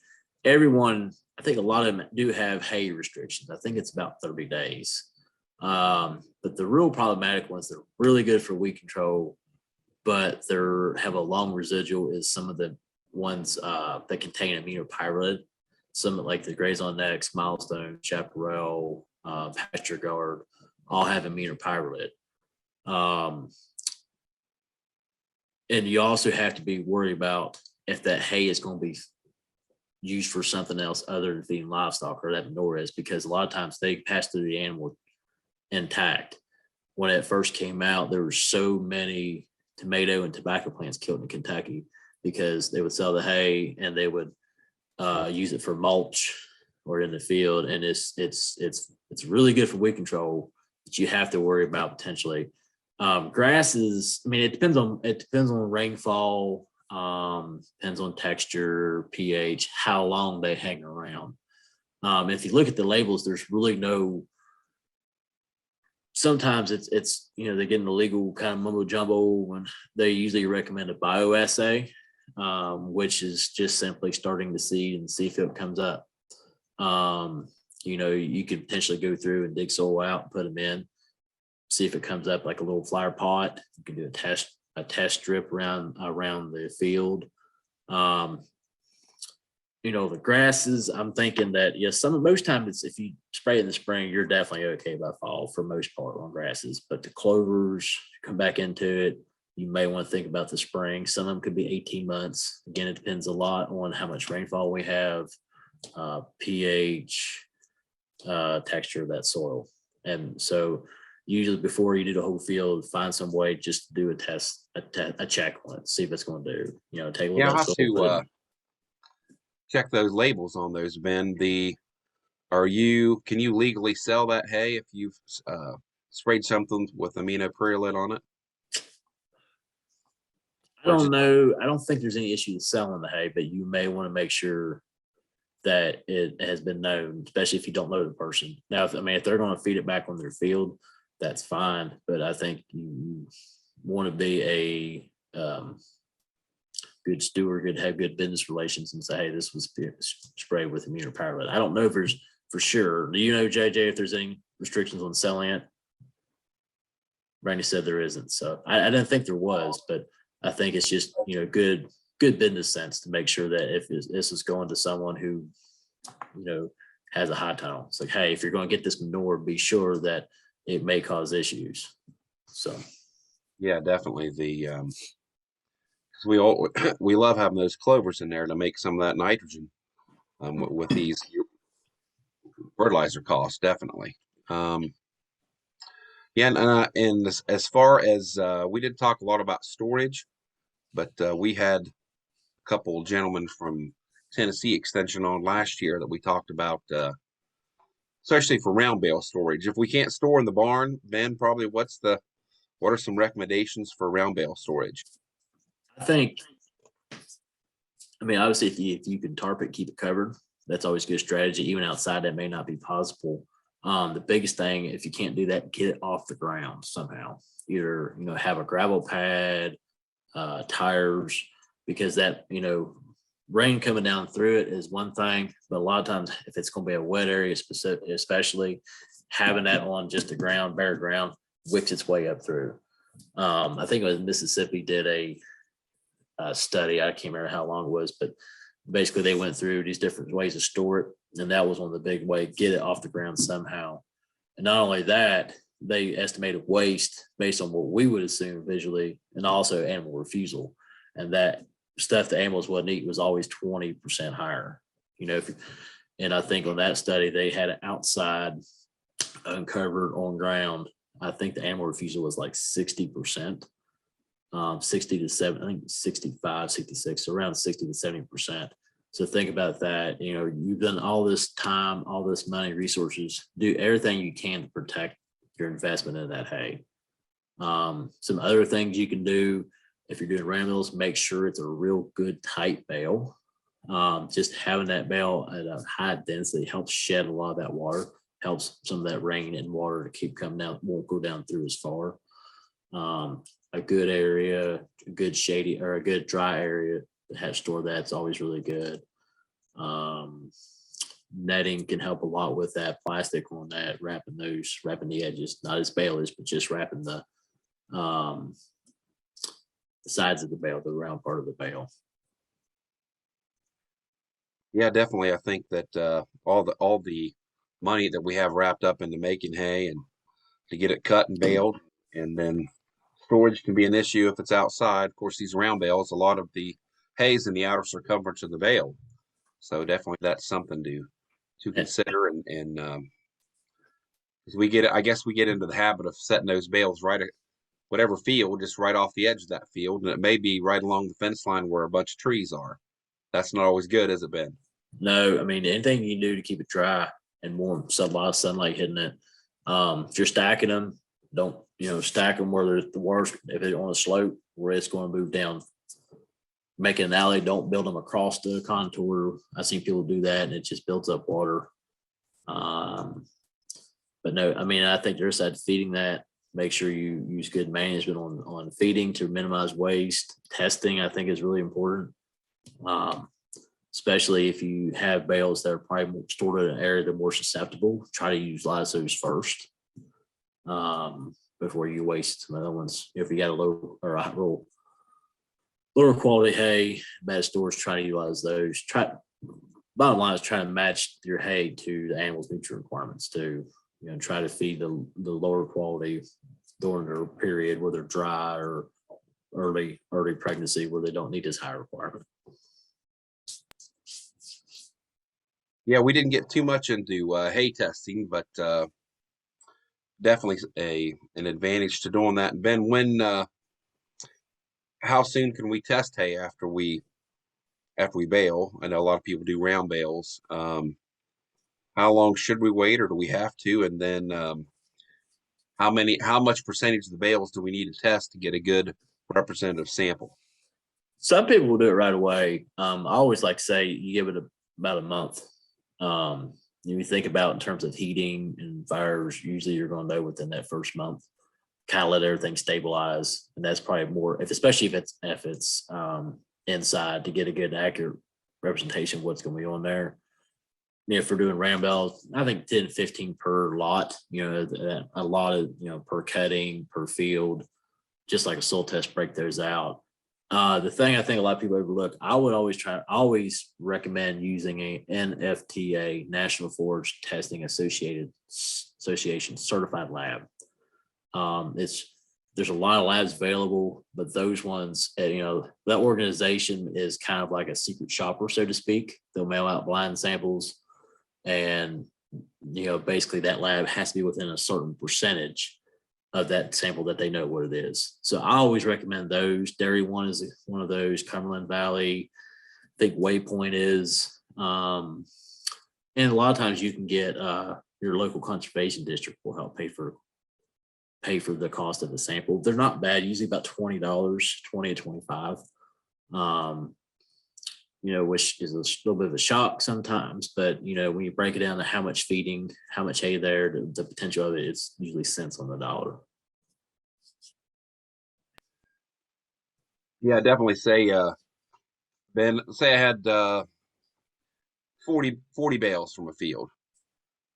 everyone, I think a lot of them do have hay restrictions. I think it's about 30 days. But the real problematic ones that are really good for weed control, but they have a long residual, is some of the ones that contain aminopyrrolate. Some like the Grays on Next, Milestone, Chaparral, Pasture Guard, all have aminopyrrolate. And you also have to be worried about if that hay is going to be used for something else other than feeding livestock, or that manure is, because a lot of times they pass through the animal intact. When it first came out, there were so many tomato and tobacco plants killed in Kentucky because they would sell the hay and they would use it for mulch or in the field, and it's really good for weed control, but you have to worry about potentially grasses. I mean, it depends on rainfall, depends on texture, pH, how long they hang around. If you look at the labels, there's really no. Sometimes it's they get in the legal kind of mumbo jumbo when they usually recommend a bioassay, which is just simply starting the seed and see if it comes up. You could potentially go through and dig soil out and put them in, see if it comes up like a little flower pot. You can do a test strip around the field. The grasses, I'm thinking that yes, most times it's if you spray it in the spring, you're definitely okay by fall for most part on grasses. But the clovers come back into it. You may want to think about the spring. Some of them could be 18 months. Again, it depends a lot on how much rainfall we have, pH, texture of that soil. And so usually before you do the whole field, find some way just to do a test, a check on it, see if it's going to do, take a Yeah, little I'll bit have of soil. to check those labels on those, Ben. Can you legally sell that hay if you've sprayed something with aminopyrrolate on it? I Or don't just know. I don't think there's any issue with selling the hay, but you may want to make sure that it has been known, especially if you don't know the person. Now, if they're going to feed it back on their field, that's fine. But I think you want to be a good steward, have good business relations, and say, hey, this was sprayed with immunopyrrolate. I don't know if there's for sure. Do you know, JJ, if there's any restrictions on selling it? Randy said there isn't. So I didn't think there was, but I think it's just, good business sense to make sure that if this is going to someone who, has a high tone, it's like, hey, if you're going to get this manure, be sure that it may cause issues. So, yeah, definitely we all we love having those clovers in there to make some of that nitrogen with these fertilizer costs, definitely. Yeah, and as far as we did talk a lot about storage, but we had a couple gentlemen from Tennessee Extension on last year that we talked about, especially for round bale storage. If we can't store in the barn, Ben, probably what are some recommendations for round bale storage? I think, obviously, if you can tarp it, keep it covered, that's always a good strategy. Even outside, that may not be possible. The biggest thing, if you can't do that, get it off the ground somehow. Either have a gravel pad, tires, because that rain coming down through it is one thing, but a lot of times if it's going to be a wet area, especially having that on just the ground, bare ground, wicks its way up through. I think it was Mississippi did a study. I can't remember how long it was, but basically they went through these different ways to store it, and that was one of the big ways, get it off the ground somehow. And not only that, they estimated waste based on what we would assume visually, and also animal refusal, and that stuff the animals wouldn't eat was always 20% higher. And I think on that study they had it outside, uncovered, on ground. I think the animal refusal was like 60%. 60 to 7, I think 65, 66, so around 60 to 70%. So think about that. You've done all this time, all this money, resources, do everything you can to protect your investment in that hay. Some other things you can do if you're doing round bales, make sure it's a real good tight bale. Just having that bale at a high density helps shed a lot of that water, helps some of that rain and water to keep coming down, won't go down through as far. A good area, a good shady or a good dry area that has store that's always really good. Netting can help a lot with that. Plastic on that, wrapping the edges, not as balers, but just wrapping the sides of the bale, the round part of the bale. Yeah, definitely. I think that all the money that we have wrapped up into making hay and to get it cut and baled, and then storage can be an issue if it's outside. Of course, these round bales, a lot of the hay's in the outer circumference of the bale, so definitely that's something to And consider. And 'cause I guess we get into the habit of setting those bales right at whatever field, just right off the edge of that field, and it may be right along the fence line where a bunch of trees are. That's not always good, has it been? no, I mean, anything you can do to keep it dry and warm, so a lot of sunlight hitting it. If you're stacking them, don't, stack them where there's the worst, if it's on a slope where it's going to move down. Make an alley, don't build them across the contour. I've seen people do that and it just builds up water. But no, I mean, I think there's that feeding that. Make sure you use good management on feeding to minimize waste. Testing, I think, is really important. Especially if you have bales that are probably stored in an area that are more susceptible, try to utilize those first before you waste some other ones. If you got a low or a real lower quality hay, bad stores, try to utilize those. Bottom line is trying to match your hay to the animal's nutrient requirements too. Try to feed the lower quality during their period where they're dry or early pregnancy where they don't need as high requirement. Yeah, we didn't get too much into hay testing, but definitely an advantage to doing that. And Ben, how soon can we test hay after we bale? I know a lot of people do round bales. How long should we wait, or do we have to? And then how much percentage of the bales do we need to test to get a good representative sample? Some people will do it right away. I always like to say you give it about a month. You think about in terms of heating and fires, usually you're going to know within that first month. Kind of let everything stabilize, and that's probably more, especially if it's inside, to get a good accurate representation of what's going to be on there. If we're doing round bales, I think 10, 15 per lot. A lot of per cutting, per field, just like a soil test, break those out. The thing I think a lot of people overlook, I would always recommend using a NFTA, National Forage Testing Association certified lab. There's a lot of labs available, but those ones, that organization is kind of like a secret shopper, so to speak. They'll mail out blind samples, and basically that lab has to be within a certain percentage of that sample that they know what it is. So I always recommend those. Dairy One is one of those. Cumberland Valley, I think Waypoint is, and a lot of times you can get your local conservation district will help pay for the cost of the sample. They're not bad, usually about $20, $20 to $25. Which is a little bit of a shock sometimes, but when you break it down to how much feeding, how much hay there, the potential of it, it's usually cents on the dollar. Yeah, definitely say, Ben, say I had 40 bales from a field,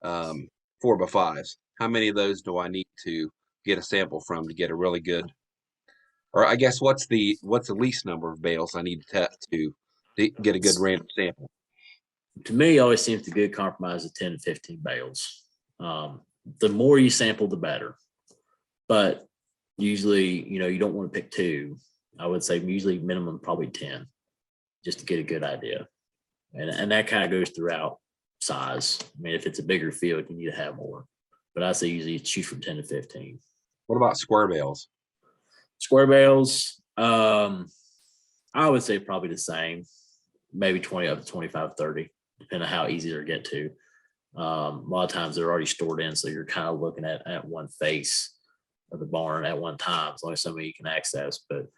4x5s. How many of those do I need to get a sample from to get a really good, or I guess what's the least number of bales I need to test to get a good random sample? To me, it always seems a good compromise of 10 to 15 bales. The more you sample, the better. But usually, you don't want to pick two. I would say usually minimum probably 10, just to get a good idea. And that kind of goes throughout size. I mean, if it's a bigger field, you need to have more. But I say usually shoot from 10 to 15. What about square bales? Square bales, I would say probably the same, maybe 20 up to 25, 30, depending on how easy they're to get to. A lot of times they're already stored in, so you're kind of looking at one face of the barn at one time, as long as somebody you can access. But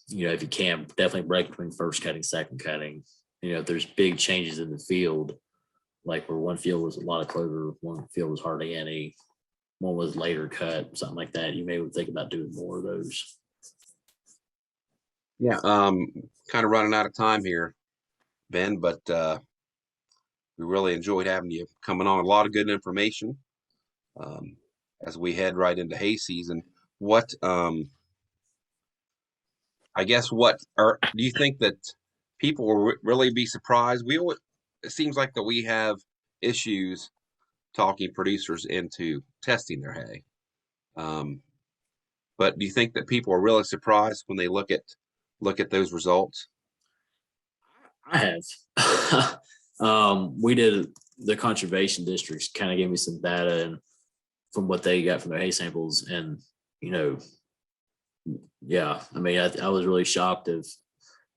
if you can, definitely break between first cutting, second cutting. If there's big changes in the field, like where one field was a lot of clover, one field was hardly any, one was later cut, something like that, you may think about doing more of those. Yeah, kind of running out of time here, Ben, but we really enjoyed having you coming on. A lot of good information as we head right into hay season. What I guess do you think that people will really be surprised? It seems like that we have issues talking producers into testing their hay. but do you think that people are really surprised when they look at those results? I have. We did the conservation districts kind of gave me some data and from what they got from their hay samples, and yeah, I mean, I was really shocked of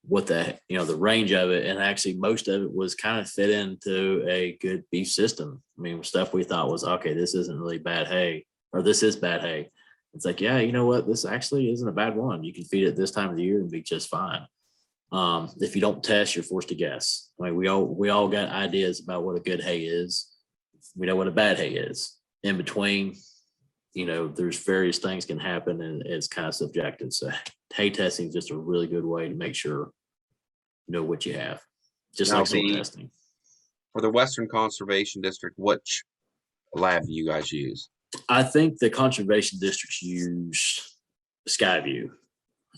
what the range of it, and actually most of it was kind of fit into a good beef system. I mean, stuff we thought was okay, this isn't really bad hay, or this is bad hay. It's like, yeah, you know what, this actually isn't a bad one. You can feed it this time of the year and be just fine. If you don't test, you're forced to guess. I mean, we all got ideas about what a good hay is. We know what a bad hay is. In between, there's various things can happen, and it's kind of subjective. So hay testing is just a really good way to make sure you know what you have, just Now, like soil testing. For the Western Conservation District, which lab do you guys use? I think the conservation districts use Skyview,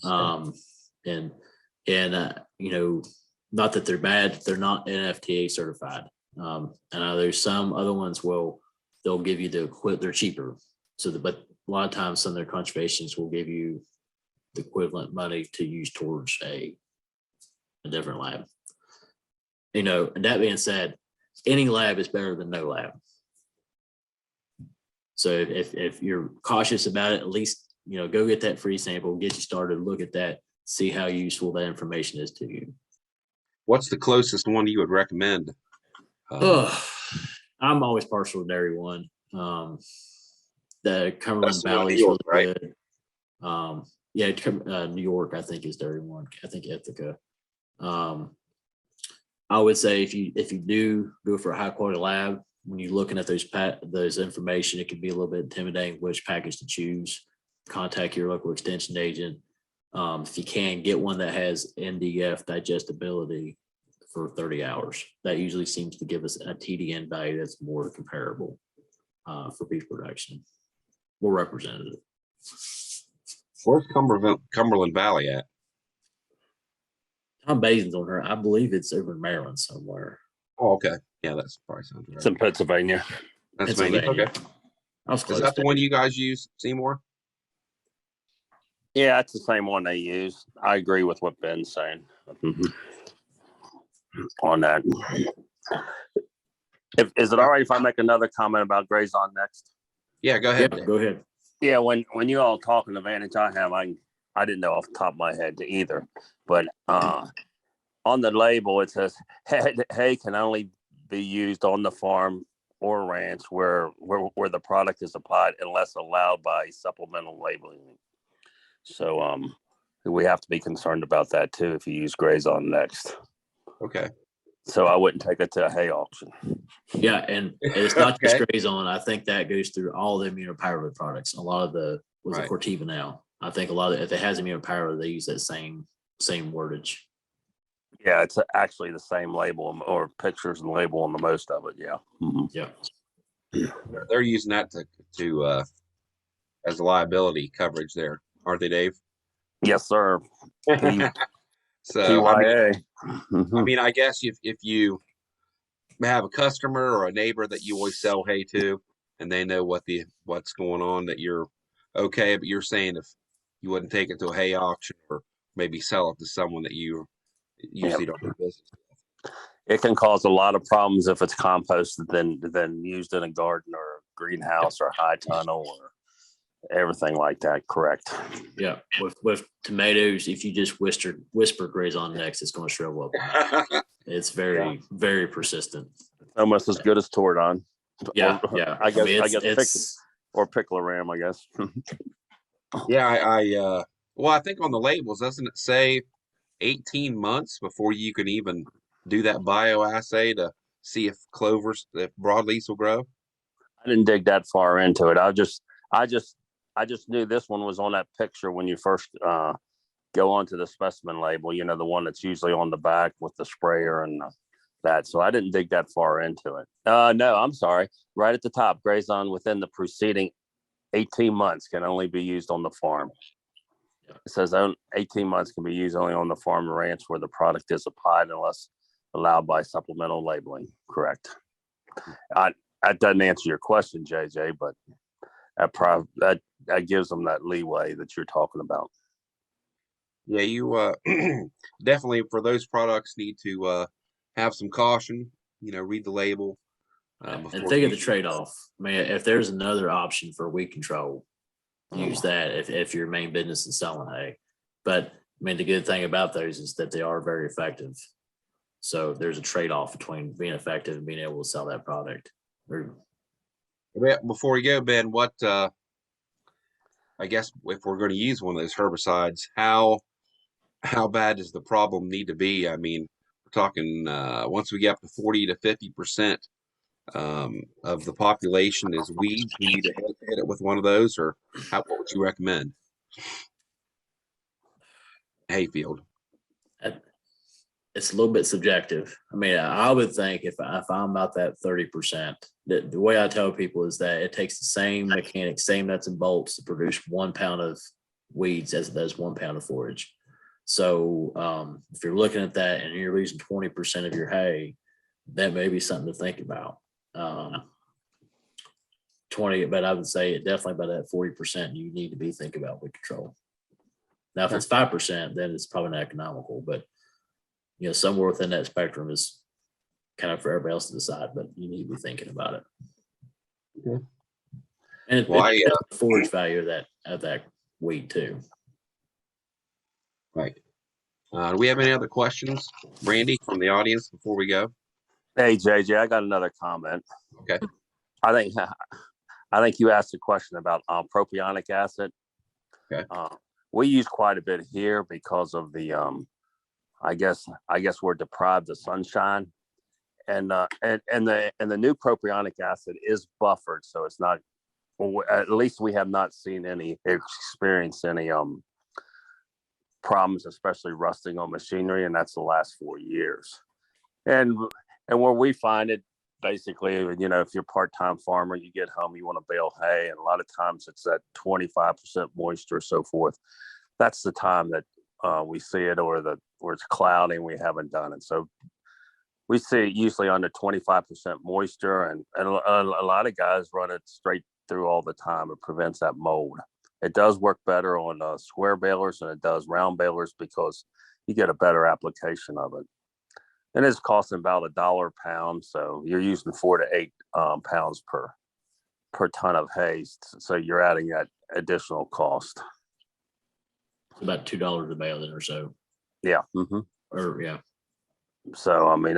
and not that they're bad, they're not NFTA certified. And there's some other ones they'll give you they're cheaper. But a lot of times some of their conservations will give you the equivalent money to use towards a different lab. And that being said, any lab is better than no lab. So if you're cautious about it, at least, go get that free sample, get you started, look at that, see how useful that information is to you. What's the closest one you would recommend? I'm always partial to Dairy One. The Cumberland Valley is really good. New York, I think, is Dairy One. I think Ithaca. I would say if you do go for a high quality lab, when you're looking at those information, it can be a little bit intimidating which package to choose. Contact your local extension agent. If you can, get one that has NDF digestibility for 30 hours. That usually seems to give us a TDN value that's more comparable for beef production, more representative. Where's Cumberland Valley at? Tom Basin's on her. I believe it's over in Maryland somewhere. Oh, okay. Yeah, that's probably sounds right. It's in Pennsylvania. Pennsylvania. Okay. Is that the one you guys use, Seymour? Yeah, it's the same one they use. I agree with what Ben's saying on that. Is it all right if I make another comment about Grazon next? Yeah, go ahead. Yeah, go ahead. Yeah, when you all talk an advantage I have, I didn't know off the top of my head either, but on the label it says hay can only be used on the farm or ranch where the product is applied unless allowed by supplemental labeling. So we have to be concerned about that too if you use Grazon next. Okay. So I wouldn't take it to a hay auction. Yeah, and it's not just Grazon. I think that goes through all the immunopyrovid products. A lot of the Corteva now. I think a lot of if it has immunopyrovid, they use that same wordage. Yeah, it's actually the same label or pictures and label on the most of it. Yeah. Mm-hmm. Yeah. They're using that to as a liability coverage there, aren't they, Dave? Yes, sir. So TYA. I mean, I guess if you have a customer or a neighbor that you always sell hay to, and they know what's going on, that you're okay. But you're saying if you wouldn't take it to a hay auction or maybe sell it to someone that you usually don't do business with. It can cause a lot of problems if it's composted than used in a garden or a greenhouse or high tunnel or everything like that. Correct. Yeah. With tomatoes, if you just whisper Grazon next, it's going to shrivel up. It's very, very persistent. Almost as good as Tordon. Yeah. I guess or Picloram, I guess. Yeah. I think on the labels, doesn't it say 18 months before you can even do that bioassay to see if broadleafs will grow? I didn't dig that far into it. I just knew this one was on that picture when you first go onto the specimen label, the one that's usually on the back with the sprayer and that. So I didn't dig that far into it. No, I'm sorry. Right at the top, Grazon within the preceding 18 months can only be used on the farm. It says 18 months can be used only on the farm or ranch where the product is applied unless allowed by supplemental labeling. Correct. That doesn't answer your question, JJ, but that gives them that leeway that you're talking about. Yeah, you definitely for those products need to have some caution. Read the label And before think of the using. trade-off. I mean, if there's another option for weed control, use that if your main business is selling hay. But I mean, the good thing about those is that they are very effective. So there's a trade-off between being effective and being able to sell that product. Before we go, Ben, what I guess if we're going to use one of those herbicides, how bad does the problem need to be? I mean, we're talking once we get up to 40 to 50% of the population is weeds. We need to hit it with one of those, or what would you recommend? Hayfield. It's a little bit subjective. I mean, I would think if I'm about that 30%, the way I tell people is that it takes the same mechanics, same nuts and bolts to produce 1 pound of weeds as it does 1 pound of forage. So if you're looking at that and you're losing 20% of your hay, that may be something to think about. 20, but I would say definitely by that 40%, you need to be thinking about weed control. Now, if it's 5%, then it's probably not economical, but somewhere within that spectrum is kind of for everybody else to decide, but you need to be thinking about it. Okay. And it's the forage value of that weed too. Right. Do we have any other questions, Randy, from the audience before we go? Hey, JJ, I got another comment. Okay. I think you asked a question about propionic acid. Okay. We use quite a bit here because of the I guess we're deprived of sunshine, and the new propionic acid is buffered, so it's not. Well, at least we have not experienced any problems, especially rusting on machinery, and that's the last 4 years. And where we find it, basically, if you're a part-time farmer, you get home, you want to bale hay, and a lot of times it's at 25% moisture, so forth. That's the time that we see it, or it's cloudy and we haven't done it. So we see it usually under 25% moisture, and a lot of guys run it straight through all the time. It prevents that mold. It does work better on square balers than it does round balers because you get a better application of it. And it's costing about $1 a pound, so you're using 4 to 8 pounds per ton of hay. So you're adding that additional cost. About $2 a bale then or so. Yeah. Mm-hmm. Or yeah. So I mean,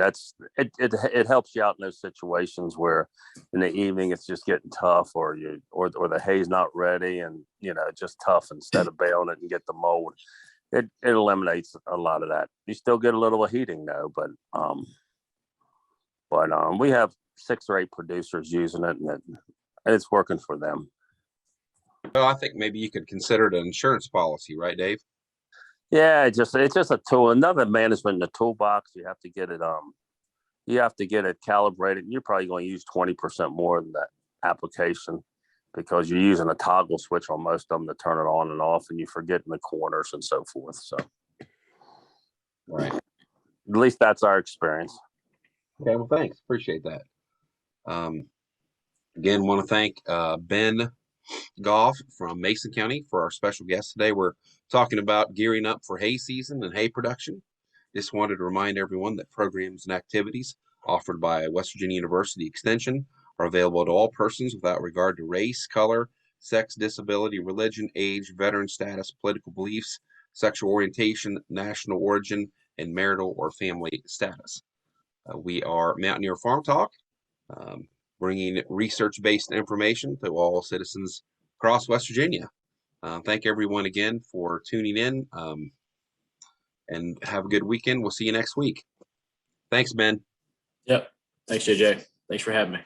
it helps you out in those situations where in the evening it's just getting tough, or the hay's not ready, and just tough. Instead of baling it and get the mold, it eliminates a lot of that. You still get a little heating though, but we have 6 or 8 producers using it, and it's working for them. Well, I think maybe you could consider it an insurance policy, right, Dave? Yeah, it's just a tool, another management in the toolbox. You have to get it calibrated. You're probably going to use 20% more than that application because you're using a toggle switch on most of them to turn it on and off, and you forget in the corners and so forth. So, right. At least that's our experience. Okay, well, thanks. Appreciate that. Again, want to thank Ben Goff from Mason County for our special guest today. We're talking about gearing up for hay season and hay production. Just wanted to remind everyone that programs and activities offered by West Virginia University Extension are available to all persons without regard to race, color, sex, disability, religion, age, veteran status, political beliefs, sexual orientation, national origin, and marital or family status. We are Mountaineer Farm Talk, bringing research-based information to all citizens across West Virginia. Thank everyone again for tuning in, and have a good weekend. We'll see you next week. Thanks, Ben. Yep. Thanks, JJ. Thanks for having me.